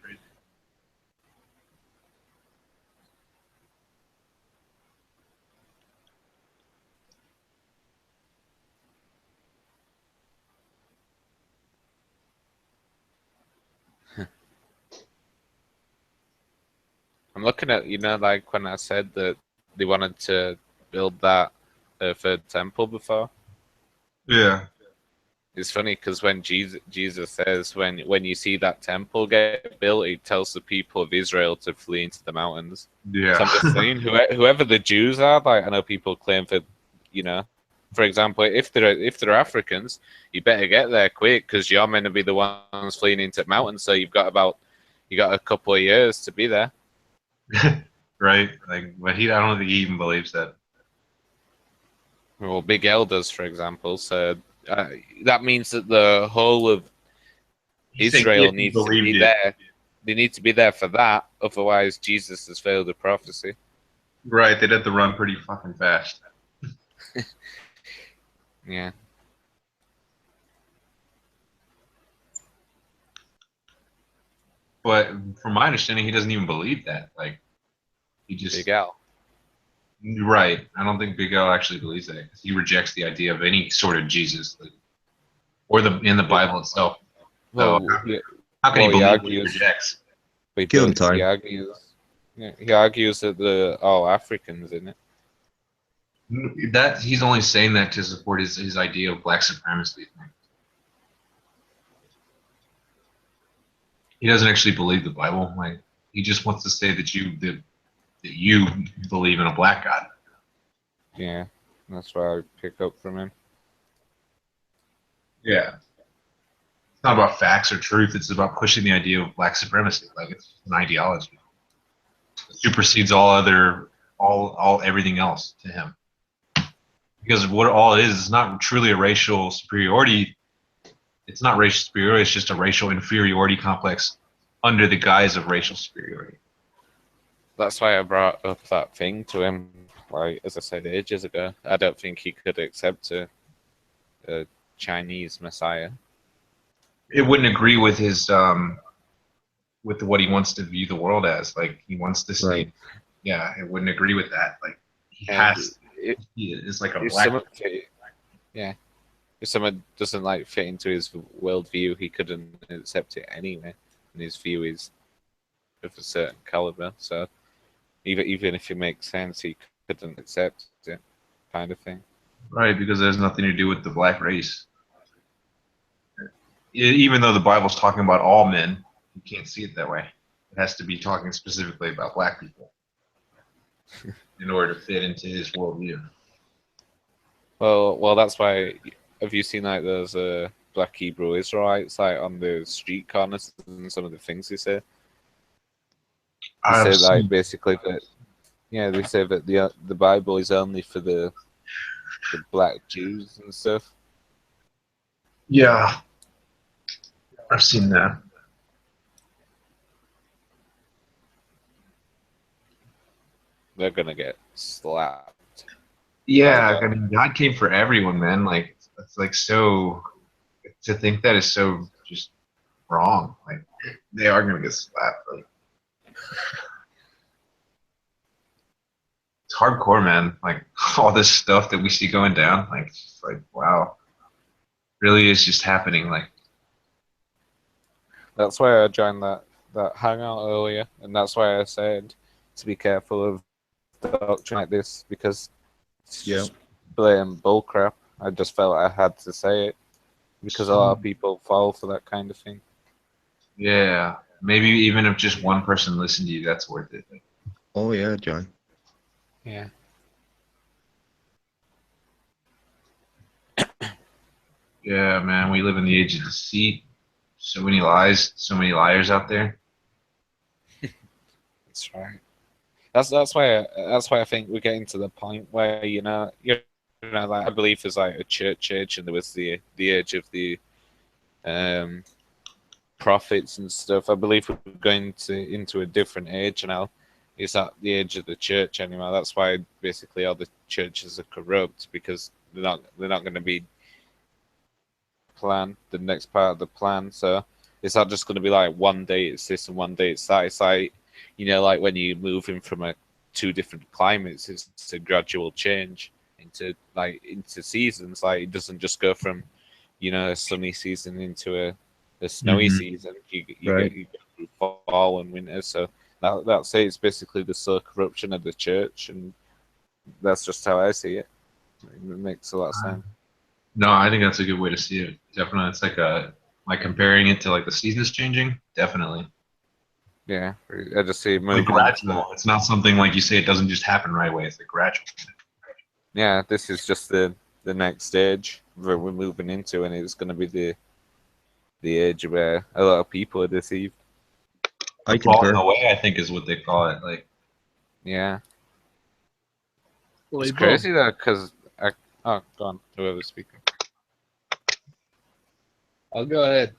I'm looking at, like when I said that they wanted to build that third temple before. Yeah. It's funny because when Jesus says when you see that temple get built, he tells the people of Israel to flee into the mountains. Yeah. So I'm just saying, whoever the Jews are, like I know people claim for, for example, if they're Africans, you better get there quick because you're meant to be the ones fleeing into the mountains. So you got a couple of years to be there. Right. Like, but I don't think he even believes that. Well, big elders, for example, said that means that the whole of He's saying Israel if he needs to believed be it. there. They need to be there for that. Otherwise, Jesus has failed the prophecy. Right. They'd have to run pretty fucking fast. Yeah. But from my understanding, he doesn't even believe that. Like, he just Big Al. right. I don't think Big L actually believes that. He rejects the idea of any sort of Jesus, like, or in the Bible itself. So Well, how can he well, he believe what he argues- rejects? But Give him time. He argues that they're all Africans, isn't it? That he's only saying that to support his idea of black supremacy. He doesn't actually believe the Bible. Like, he just wants to say that you believe in a black God. Yeah, that's what I pick up from him. Yeah. It's not about facts or truth. It's about pushing the idea of black supremacy. Like, it's an ideology. It supersedes everything else to him. Because what all it is not truly a racial superiority. It's not racial superiority. It's just a racial inferiority complex under the guise of racial superiority. That's why I brought up that thing to him. Like, as I said ages ago, I don't think he could accept a Chinese messiah. It wouldn't agree with his with what he wants to view the world as. Like, he wants to say, Right. yeah, it wouldn't agree with that. Like, he And has. It's like a If black. someone doesn't like fit into his worldview, he couldn't accept it anyway. And his view is of a certain caliber, so even if it makes sense, he couldn't accept it, kind of thing. Right, because it has nothing to do with the black race. Even though the Bible's talking about all men, you can't see it that way. It has to be talking specifically about black people in order to fit into his worldview. Well, that's why. Have you seen like those black Hebrew Israelites like on the street corners and some of the things they say? They say like basically that. Yeah, they say that the Bible is only for the black Jews and stuff. Yeah, I've seen that. They're gonna get slapped. Yeah, I mean, God came for everyone, man. Like, it's like so. To think that is so just wrong. Like, they are gonna get slapped. Like, it's hardcore, man. Like, all this stuff that we see going down. Like, it's just like, wow, really is just happening. Like, That's why I joined that hangout earlier, and that's why I said to be careful of doctrine like this because it's just blatant bullcrap. I just felt I had to say it because a lot of people fall for that kind of thing. yeah, maybe even if just one person listened to you, that's worth it. Like, Oh yeah, John. Yeah. yeah, man, we live in the age of deceit. So many lies, so many liars out there. That's right. That's why I think we're getting to the point where like I believe there's like a church age and there was the age of the prophets and stuff. I believe we're going into a different age now it's at the age of the church anymore. That's why basically all the churches are corrupt, because they're not going to be the next part of the plan. So it's not just going to be like one day it's this and one day it's that. It's like, you know, like when you move in from two different climates, it's a gradual change into seasons. Like it doesn't just go from, you know, a sunny season into a snowy season. You Right. go through fall and winter. So that's it. It's basically the slow corruption of the church, and that's just how I see it. It makes a lot of sense. No, I think that's a good way to see it. Definitely, it's like comparing it to like the seasons changing. Definitely, Yeah, I just see it like moving gradual. It's not something like you say. It doesn't just happen right away. It's like gradual. Yeah, this is just the next stage that we're moving into, and it's going to be the age where a lot of people are deceived. I Falling concur. away, I think, is what they call it. Like, Yeah, it's crazy though, because oh, go on, whoever's speaking. I'll go ahead.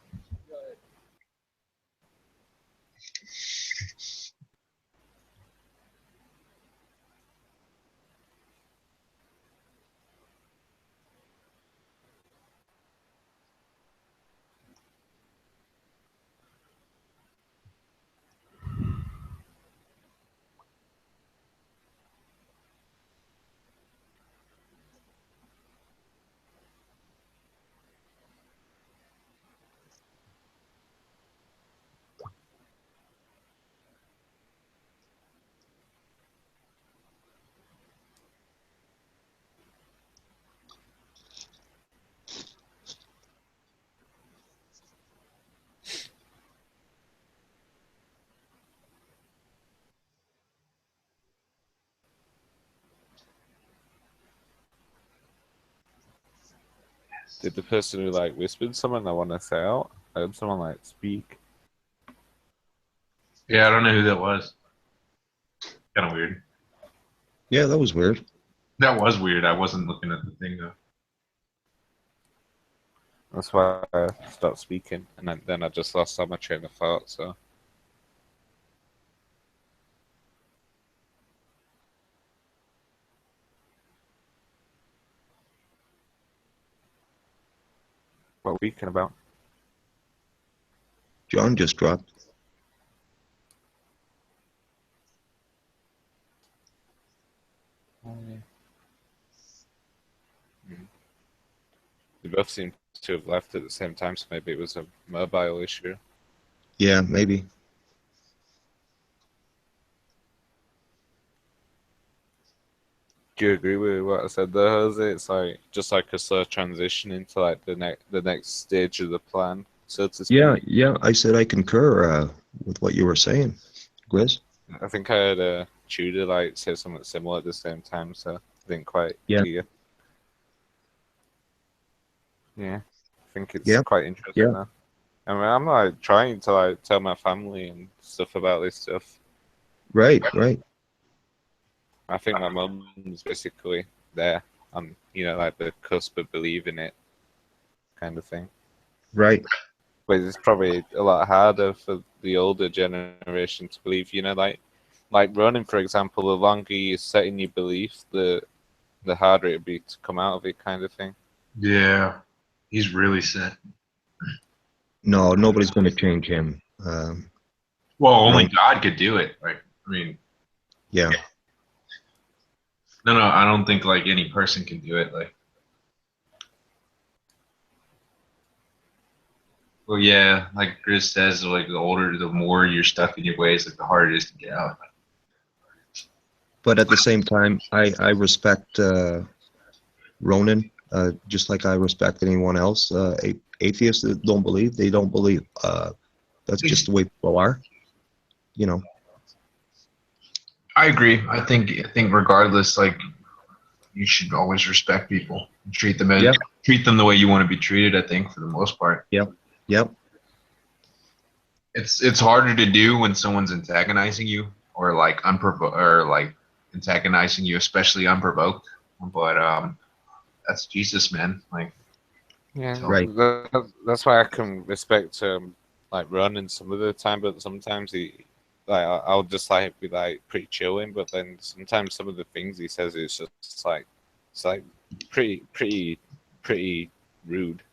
Did the person who like whispered something I want to say out? I heard someone like speak. yeah, I don't know who that was. Kind of weird. Yeah, that was weird. That was weird. I wasn't looking at the thing though. That's why I stopped speaking, and then I just lost all my train of thought. So what are we talking about? John just dropped. They both seem to have left at the same time, so maybe it was a mobile issue. Yeah, maybe. Do you agree with what I said there, Jose? It's like just like a slow transition into like the next stage of the plan, so to speak. Yeah. I said I concur with what you were saying, Grizz. I think I heard Tudor like say something similar at the same time, so I didn't quite Yeah. hear. Yeah, I think it's Yeah. quite interesting. Yeah. Though. I mean, I'm like trying to like tell my family and stuff about this stuff. Right. I think my mum's basically there on, you know, like the cusp of believing it, kind of thing. Right. But it's probably a lot harder for the older generation to believe. You know, like running, for example. The longer you set in your belief, the harder it'd be to come out of it, kind of thing. Yeah, he's really set. No, nobody's going to change him. Well, only No. God could do it. Like, I mean, Yeah. no, I don't think like any person can do it. Like, well, yeah, like Chris says, like the more you're stuck in your ways, like the harder it is to get out. But at the same time, I respect Ronan just like I respect anyone else. Atheists that don't believe, they don't believe. That's just the way people are. You know. I agree. I think regardless, like you should always respect people, treat them the way you want to be treated. I think for the most part. Yep. It's harder to do when someone's antagonizing you or like antagonizing you, especially unprovoked. But that's Jesus, man. Like, Yeah, so- Right. That's why I can respect like Ronan some of the time, but sometimes like I'll just like be like pretty chilling, but then sometimes some of the things he says is just like it's like pretty rude.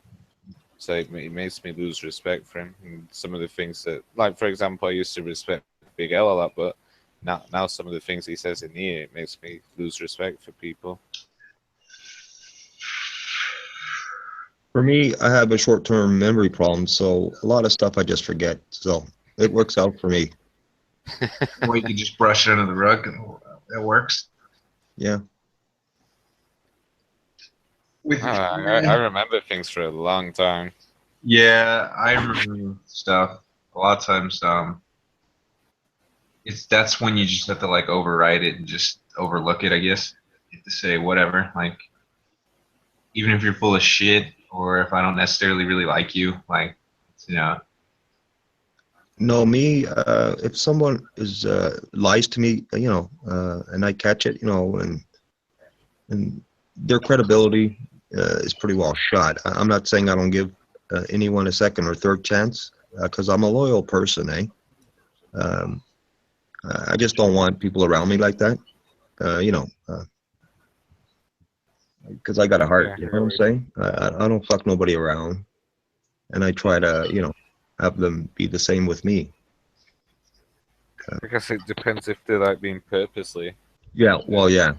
So it makes me lose respect for him. And some of the things that, like for example, I used to respect Big L a lot, but now some of the things he says in here, it makes me lose respect for people. For me, I have a short-term memory problem, so a lot of stuff I just forget. So it works out for me. Or you can just brush it under the rug. That works. Yeah. With I remember things for a long time. yeah, I remember stuff. A lot of times, that's when you just have to like override it and just overlook it. I guess you have to say whatever. Like even if you're full of shit, or if I don't necessarily really like you, like you know. No, me, if someone is lies to me, and I catch it, and their credibility is pretty well shot. I'm not saying I don't give anyone a second or third chance, because I'm a loyal person, eh? Um, I just don't want people around me like that, because I got a heart. You know what I'm saying? I don't fuck nobody around, and I try to, have them be the same with me. I guess it depends if they're like being purposely. Yeah, well, yeah,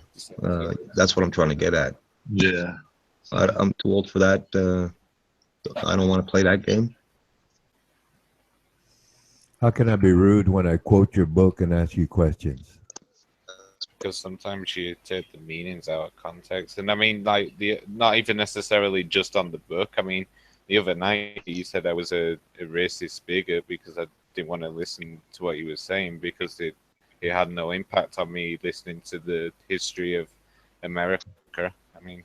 that's what I'm trying to get at. Yeah. I'm too old for that. I don't want to play that game. How can I be rude when I quote your book and ask you questions? Because sometimes you take the meanings out of context, and I mean, like not even necessarily just on the book. I mean, the other night you said I was a racist bigot because I didn't want to listen to what you were saying because it had no impact on me listening to the history of America. I mean,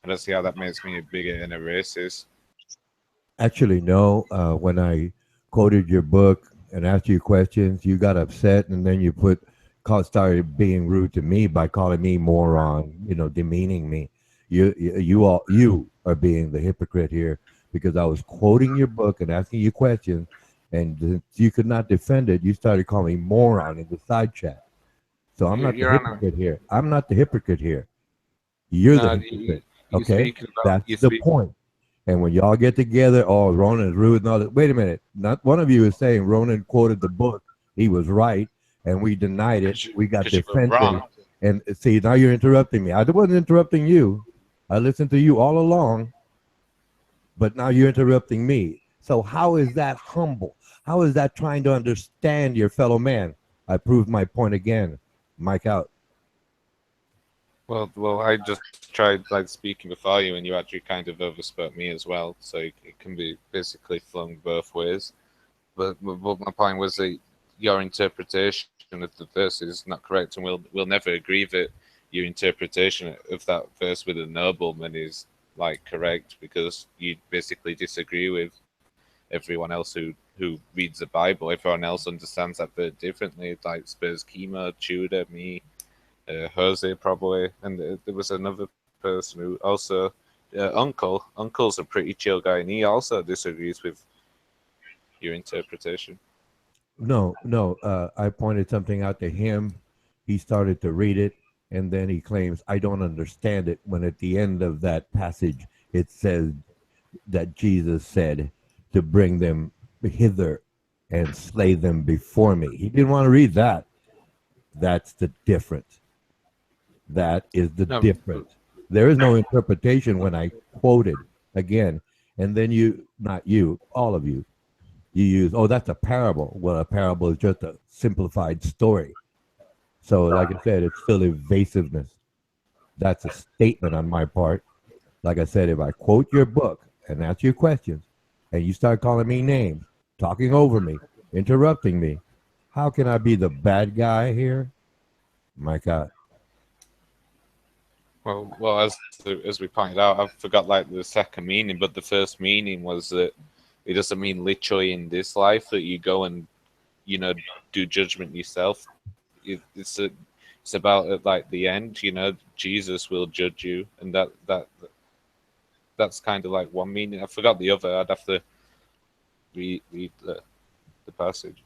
I don't see how that makes me a bigot and a racist. Actually, no. When I quoted your book and asked you questions, you got upset, and then you started being rude to me by calling me moron, demeaning me. You are being the hypocrite here because I was quoting your book and asking you questions, and you could not defend it. You started calling me moron in the side chat. So I'm not the hypocrite here. I'm not the hypocrite here. You're the hypocrite. Okay, that's the point. And when y'all get together, oh, Ronan is rude and all that. Wait a minute. Not one of you is saying Ronan quoted the book. He was right, and we denied it. We got defensive. And see, now you're interrupting me. I wasn't interrupting you. I listened to you all along, but now you're interrupting me. So how is that humble? How is that trying to understand your fellow man? I proved my point again. Mike out. Well, I just tried like speaking before you, and you actually kind of overspoke me as well. So it can be basically flung both ways. But my point was that your interpretation of the verse is not correct, and we'll never agree that your interpretation of that verse with a nobleman is like correct because you basically disagree with everyone else who reads the Bible. Everyone else understands that bit differently. Like Spurs, Kima, Tudor, me. Jose probably, and there was another person who also, Uncle. Uncle's a pretty chill guy, and he also disagrees with your interpretation. No. I pointed something out to him. He started to read it, and then he claims, I don't understand it, when at the end of that passage it says that Jesus said to bring them hither and slay them before me. He didn't want to read that. That's the difference. That is the difference. There is no interpretation when I quoted again, and then not you, all of you use, oh, that's a parable. Well, a parable is just a simplified story. So, like I said, it's still evasiveness. That's a statement on my part. Like I said, if I quote your book and ask you questions, and you start calling me names, talking over me, interrupting me, how can I be the bad guy here? My God. Well, as we pointed out, I forgot like the second meaning, but the first meaning was that it doesn't mean literally in this life that you go and do judgment yourself. It's about like the end. Jesus will judge you, and that's kind of like one meaning. I forgot the other. I'd have to read the passage.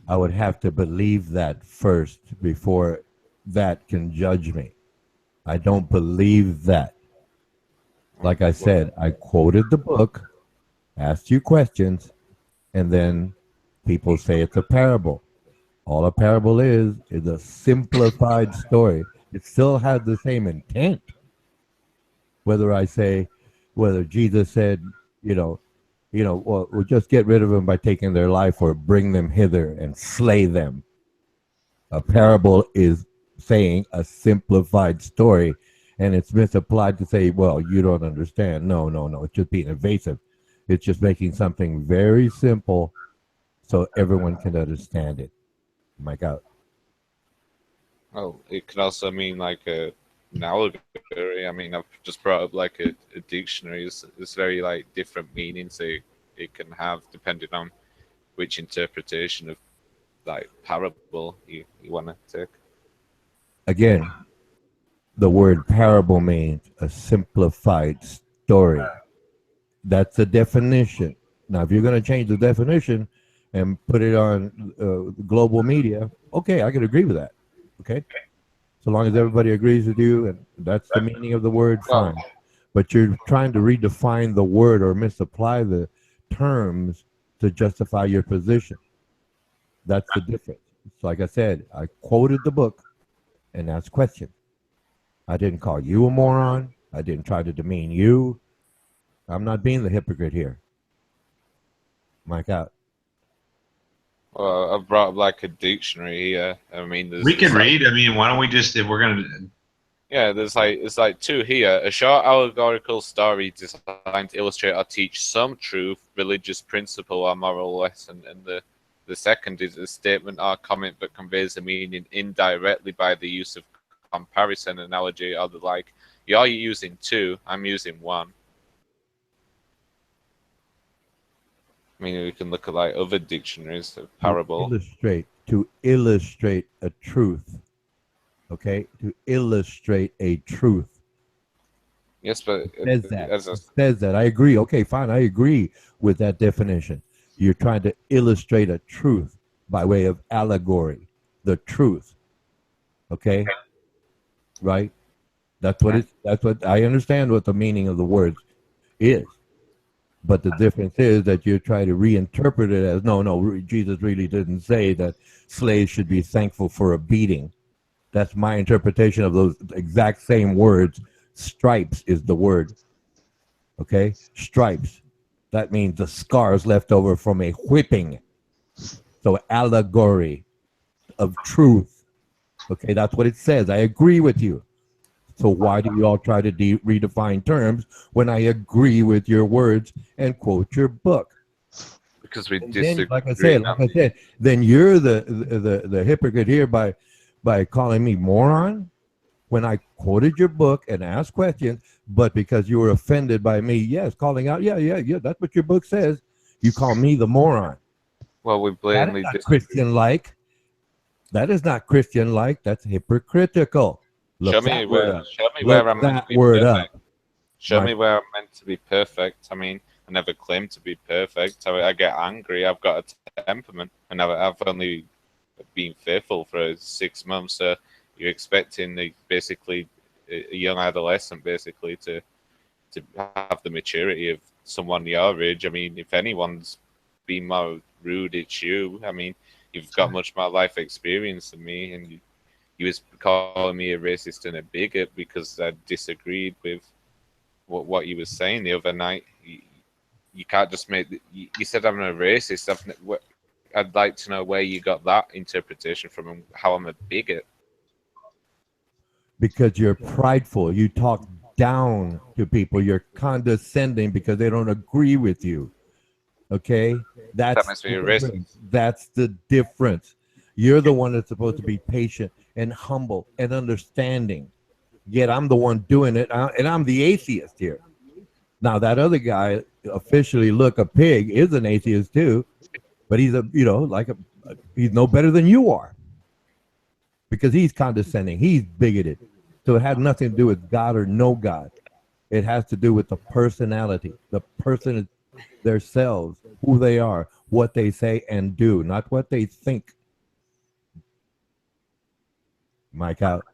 I would have to believe that first before that can judge me. I don't believe that. Like I said, I quoted the book, asked you questions, and then people say it's a parable. All a parable is a simplified story. It still has the same intent. Whether I say, whether Jesus said, you know, well, we'll just get rid of them by taking their life or bring them hither and slay them. A parable is saying a simplified story, and it's misapplied to say, well, you don't understand. No, no, no. It's just being evasive. It's just making something very simple so everyone can understand it. My God. Well, it could also mean like an allegory. I mean, I've just brought up like a dictionary. It's very like different meanings it can have depending on which interpretation of like parable you want to take. Again, the word parable means a simplified story. That's the definition. Now, if you're going to change the definition and put it on global media, okay, I can agree with that. Okay, so long as everybody agrees with you and that's the meaning of the word, fine. But you're trying to redefine the word or misapply the terms to justify your position. That's the difference. So like I said, I quoted the book and asked questions. I didn't call you a moron. I didn't try to demean you. I'm not being the hypocrite here. Mike out. Well, I've brought up like a dictionary here. I mean, We can like, read. I mean, why don't we just, if we're gonna, yeah, it's like two here. A short allegorical story designed to illustrate or teach some truth, religious principle, or moral lesson. And the second is a statement or comment that conveys a meaning indirectly by the use of comparison, analogy, or the like. You're using two, I'm using one. I mean, we can look at like other dictionaries of parable. To illustrate a truth. Okay? To illustrate a truth. Yes, but It says that. I agree. Okay, fine. I agree with that definition. You're trying to illustrate a truth by way of allegory. The truth. Okay? Right? That's what I understand what the meaning of the words is. But the difference is that you're trying to reinterpret it as, no, Jesus really didn't say that slaves should be thankful for a beating. That's my interpretation of those exact same words. Stripes is the word. Okay? Stripes. That means the scars left over from a whipping. So allegory of truth. Okay, that's what it says. I agree with you. So why do you all try to redefine terms when I agree with your words and quote your book? Because we disagree. disagree. Like I said, then you're the hypocrite here by calling me moron when I quoted your book and asked questions, but because you were offended by me, yes, calling out, yeah, that's what your book says. You call me the moron. Well, we blatantly disagree. Christian-like. That is not Christian-like. That's hypocritical. Show me where I'm meant to be perfect. Show me where I'm meant to be perfect. I mean, I never claimed to be perfect. I get angry. I've got a temperament, and I've only been faithful for 6 months. So you're expecting basically a young adolescent basically to have the maturity of someone your age. I mean, if anyone's been more rude, it's you. I mean, you've got much more life experience than me, and you was calling me a racist and a bigot because I disagreed with what you were saying the other night. You can't just make. You said I'm a racist. I'd like to know where you got that interpretation from and how I'm a bigot. Because you're prideful. You talk down to people. You're condescending because they don't agree with you. Okay? That makes me a racist. That's the difference. You're the one that's supposed to be patient and humble and understanding. Yet I'm the one doing it, and I'm the atheist here. Now that other guy, officially look a pig, is an atheist too, but he's he's no better than you are because he's condescending, he's bigoted. So it has nothing to do with God or no God. It has to do with the personality. The person is themselves, who they are, what they say and do, not what they think. Mike out.